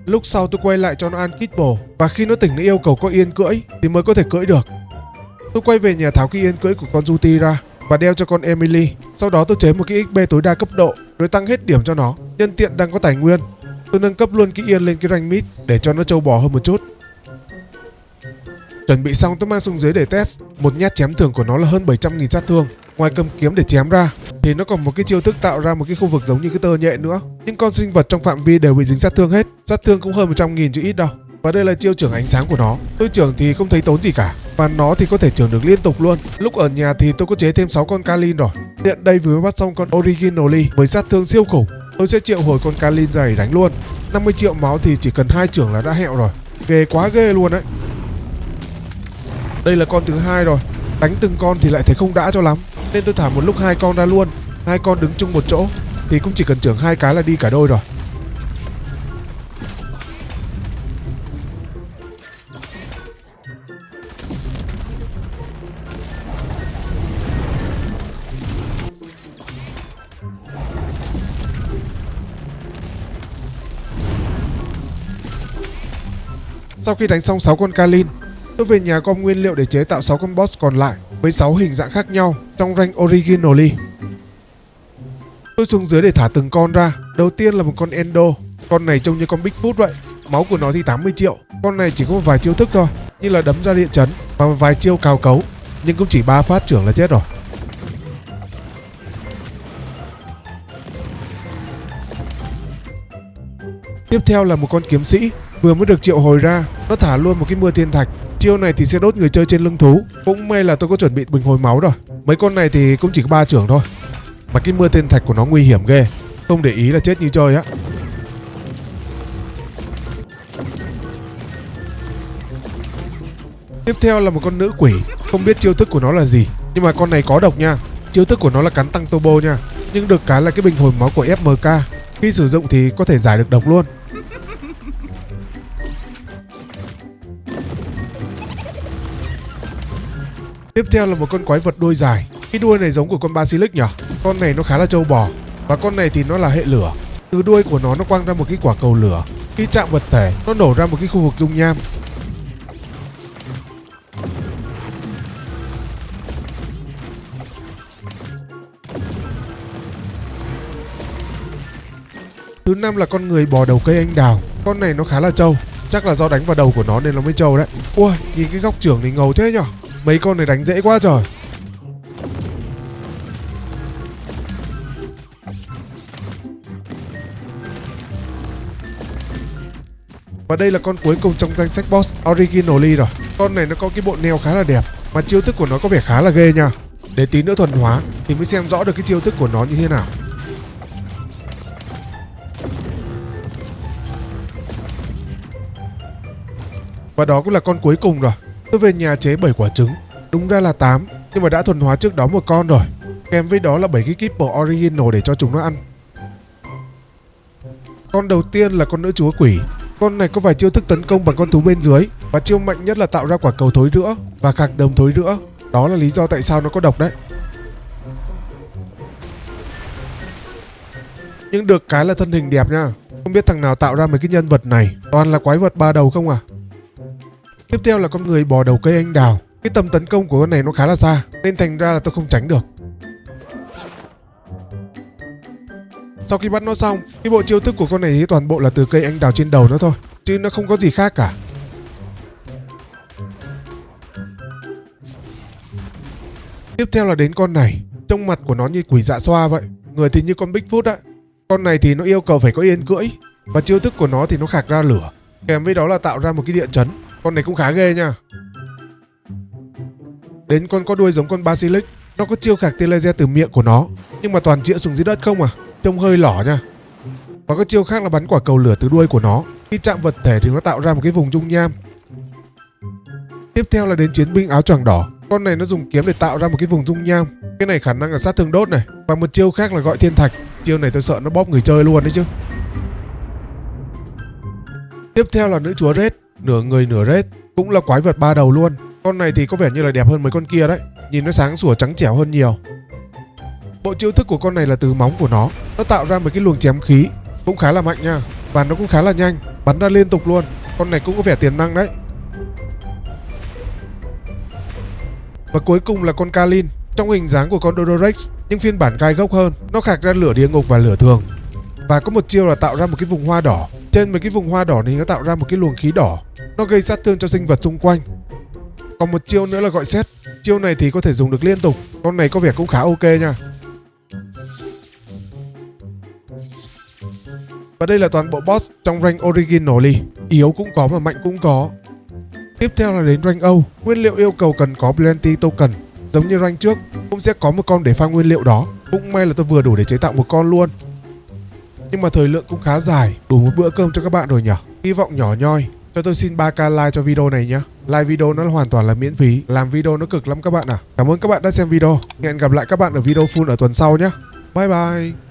Lúc sau tôi quay lại cho nó ăn Kibble, và khi nó tỉnh nó yêu cầu có yên cưỡi thì mới có thể cưỡi được. Tôi quay về nhà tháo cái yên cưỡi của con Juti ra và đeo cho con Emily. Sau đó tôi chế một cái XP tối đa cấp độ rồi tăng hết điểm cho nó. Nhân tiện đang có tài nguyên, tôi nâng cấp luôn cái yên lên cái rank mid để cho nó trâu bò hơn một chút. Chuẩn bị xong tôi mang xuống dưới để test. Một nhát chém thường của nó là hơn 700.000 sát thương. Ngoài cầm kiếm để chém ra thì nó còn một cái chiêu thức tạo ra một cái khu vực giống như cái tơ nhện nữa. Những con sinh vật trong phạm vi đều bị dính sát thương hết. Sát thương cũng hơn 100.000 chứ ít đâu. Và đây là chiêu trưởng ánh sáng của nó. Tôi trưởng thì không thấy tốn gì cả, và nó thì có thể trưởng được liên tục luôn. Lúc ở nhà thì tôi có chế thêm 6 con Kalin rồi. Tiện đây vừa mới bắt xong con Originally với sát thương siêu khủng. Tôi sẽ triệu hồi con Kalin ra để đánh luôn. 50 triệu máu thì chỉ cần 2 trưởng là đã hẹo rồi. Ghê quá ghê luôn đấy. Đây là con thứ hai rồi. Đánh từng con thì lại thấy không đã cho lắm, nên tôi thả một lúc 2 con ra luôn. 2 con đứng chung một chỗ thì cũng chỉ cần trưởng 2 cái là đi cả đôi rồi. Sau khi đánh xong 6 con Kalin, tôi về nhà gom nguyên liệu để chế tạo 6 con boss còn lại với 6 hình dạng khác nhau trong rank Originally. Tôi xuống dưới để thả từng con ra. Đầu tiên là một con Endo. Con này trông như con Bigfoot vậy. Máu của nó thì 80 triệu. Con này chỉ có một vài chiêu thức thôi, như là đấm ra địa chấn và một vài chiêu cào cấu, nhưng cũng chỉ 3 phát trưởng là chết rồi. Tiếp theo là một con kiếm sĩ vừa mới được triệu hồi ra. Nó thả luôn một cái mưa thiên thạch. Chiêu này thì sẽ đốt người chơi trên lưng thú. Cũng may là tôi có chuẩn bị bình hồi máu rồi. Mấy con này thì cũng chỉ có 3 trưởng thôi, mà cái mưa thiên thạch của nó nguy hiểm ghê, không để ý là chết như chơi á. Tiếp theo là một con nữ quỷ. Không biết chiêu thức của nó là gì, nhưng mà con này có độc nha. Chiêu thức của nó là cắn tăng turbo nha. Nhưng được cái là cái bình hồi máu của FMK, khi sử dụng thì có thể giải được độc luôn. Tiếp theo là một con quái vật đuôi dài. Cái đuôi này giống của con Basilisk nhỉ. Con này nó khá là trâu bò, và con này thì nó là hệ lửa. Từ đuôi của nó quang ra một cái quả cầu lửa. Khi chạm vật thể nó nổ ra một cái khu vực dung nham. Thứ 5 là con người bò đầu cây anh đào. Con này nó khá là trâu, chắc là do đánh vào đầu của nó nên nó mới trâu đấy. Ui, nhìn cái góc trưởng này ngầu thế nhở. Mấy con này đánh dễ quá trời. Và đây là con cuối cùng trong danh sách boss Originally rồi. Con này nó có cái bộ neo khá là đẹp, mà chiêu thức của nó có vẻ khá là ghê nha. Để tí nữa thuần hóa thì mới xem rõ được cái chiêu thức của nó như thế nào. Và đó cũng là con cuối cùng rồi. Tôi về nhà chế 7 quả trứng. Đúng ra là 8, nhưng mà đã thuần hóa trước đó một con rồi. Kèm với đó là 7 cái Kibble Original để cho chúng nó ăn. Con đầu tiên là con nữ chúa quỷ. Con này có vài chiêu thức tấn công bằng con thú bên dưới, và chiêu mạnh nhất là tạo ra quả cầu thối rữa và khạc đờm thối rữa. Đó là lý do tại sao nó có độc đấy. Nhưng được cái là thân hình đẹp nha. Không biết thằng nào tạo ra mấy cái nhân vật này, toàn là quái vật 3 đầu không à. Tiếp theo là con người bò đầu cây anh đào. Cái tầm tấn công của con này nó khá là xa, nên thành ra là tôi không tránh được. Sau khi bắt nó xong, cái bộ chiêu thức của con này thì toàn bộ là từ cây anh đào trên đầu nó thôi, chứ nó không có gì khác cả. Tiếp theo là đến con này. Trông mặt của nó như quỷ dạ xoa vậy, người thì như con Bigfoot á. Con này thì nó yêu cầu phải có yên cưỡi, và chiêu thức của nó thì nó khạc ra lửa, kèm với đó là tạo ra một cái địa chấn. Con này cũng khá ghê nha. Đến con có đuôi giống con Basilisk, nó có chiêu khạc tia laser từ miệng của nó, nhưng mà toàn chĩa xuống dưới đất không à, trông hơi lỏ nha. Và có chiêu khác là bắn quả cầu lửa từ đuôi của nó, khi chạm vật thể thì nó tạo ra một cái vùng dung nham. Tiếp theo là đến chiến binh áo choàng đỏ. Con này nó dùng kiếm để tạo ra một cái vùng dung nham. Cái này khả năng là sát thương đốt này. Và một chiêu khác là gọi thiên thạch. Chiêu này tôi sợ nó bóp người chơi luôn đấy chứ. Tiếp theo là nữ chúa Red, nửa người nửa Red, cũng là quái vật 3 đầu luôn. Con này thì có vẻ như là đẹp hơn mấy con kia đấy, nhìn nó sáng sủa trắng trẻo hơn nhiều. Bộ chiêu thức của con này là từ móng của nó tạo ra một cái luồng chém khí, cũng khá là mạnh nha. Và nó cũng khá là nhanh, bắn ra liên tục luôn. Con này cũng có vẻ tiềm năng đấy. Và cuối cùng là con Kalin, trong hình dáng của con Dodorex nhưng phiên bản gai gốc hơn. Nó khạc ra lửa địa ngục và lửa thường. Và có một chiêu là tạo ra một cái vùng hoa đỏ. Trên mấy cái vùng hoa đỏ này nó tạo ra một cái luồng khí đỏ, nó gây sát thương cho sinh vật xung quanh. Còn một chiêu nữa là gọi xét. Chiêu này thì có thể dùng được liên tục. Con này có vẻ cũng khá ok nha. Và đây là toàn bộ boss trong rank Originally. Yếu cũng có mà mạnh cũng có. Tiếp theo là đến rank Âu. Nguyên liệu yêu cầu cần có Plenty Token. Giống như rank trước, cũng sẽ có một con để pha nguyên liệu đó. Cũng may là tôi vừa đủ để chế tạo một con luôn. Nhưng mà thời lượng cũng khá dài, đủ một bữa cơm cho các bạn rồi nhỉ. Hy vọng nhỏ nhoi. Cho tôi xin 3k like cho video này nhé. Like video nó hoàn toàn là miễn phí. Làm video nó cực lắm các bạn à. Cảm ơn các bạn đã xem video. Hẹn gặp lại các bạn ở video full ở tuần sau nhé. Bye bye.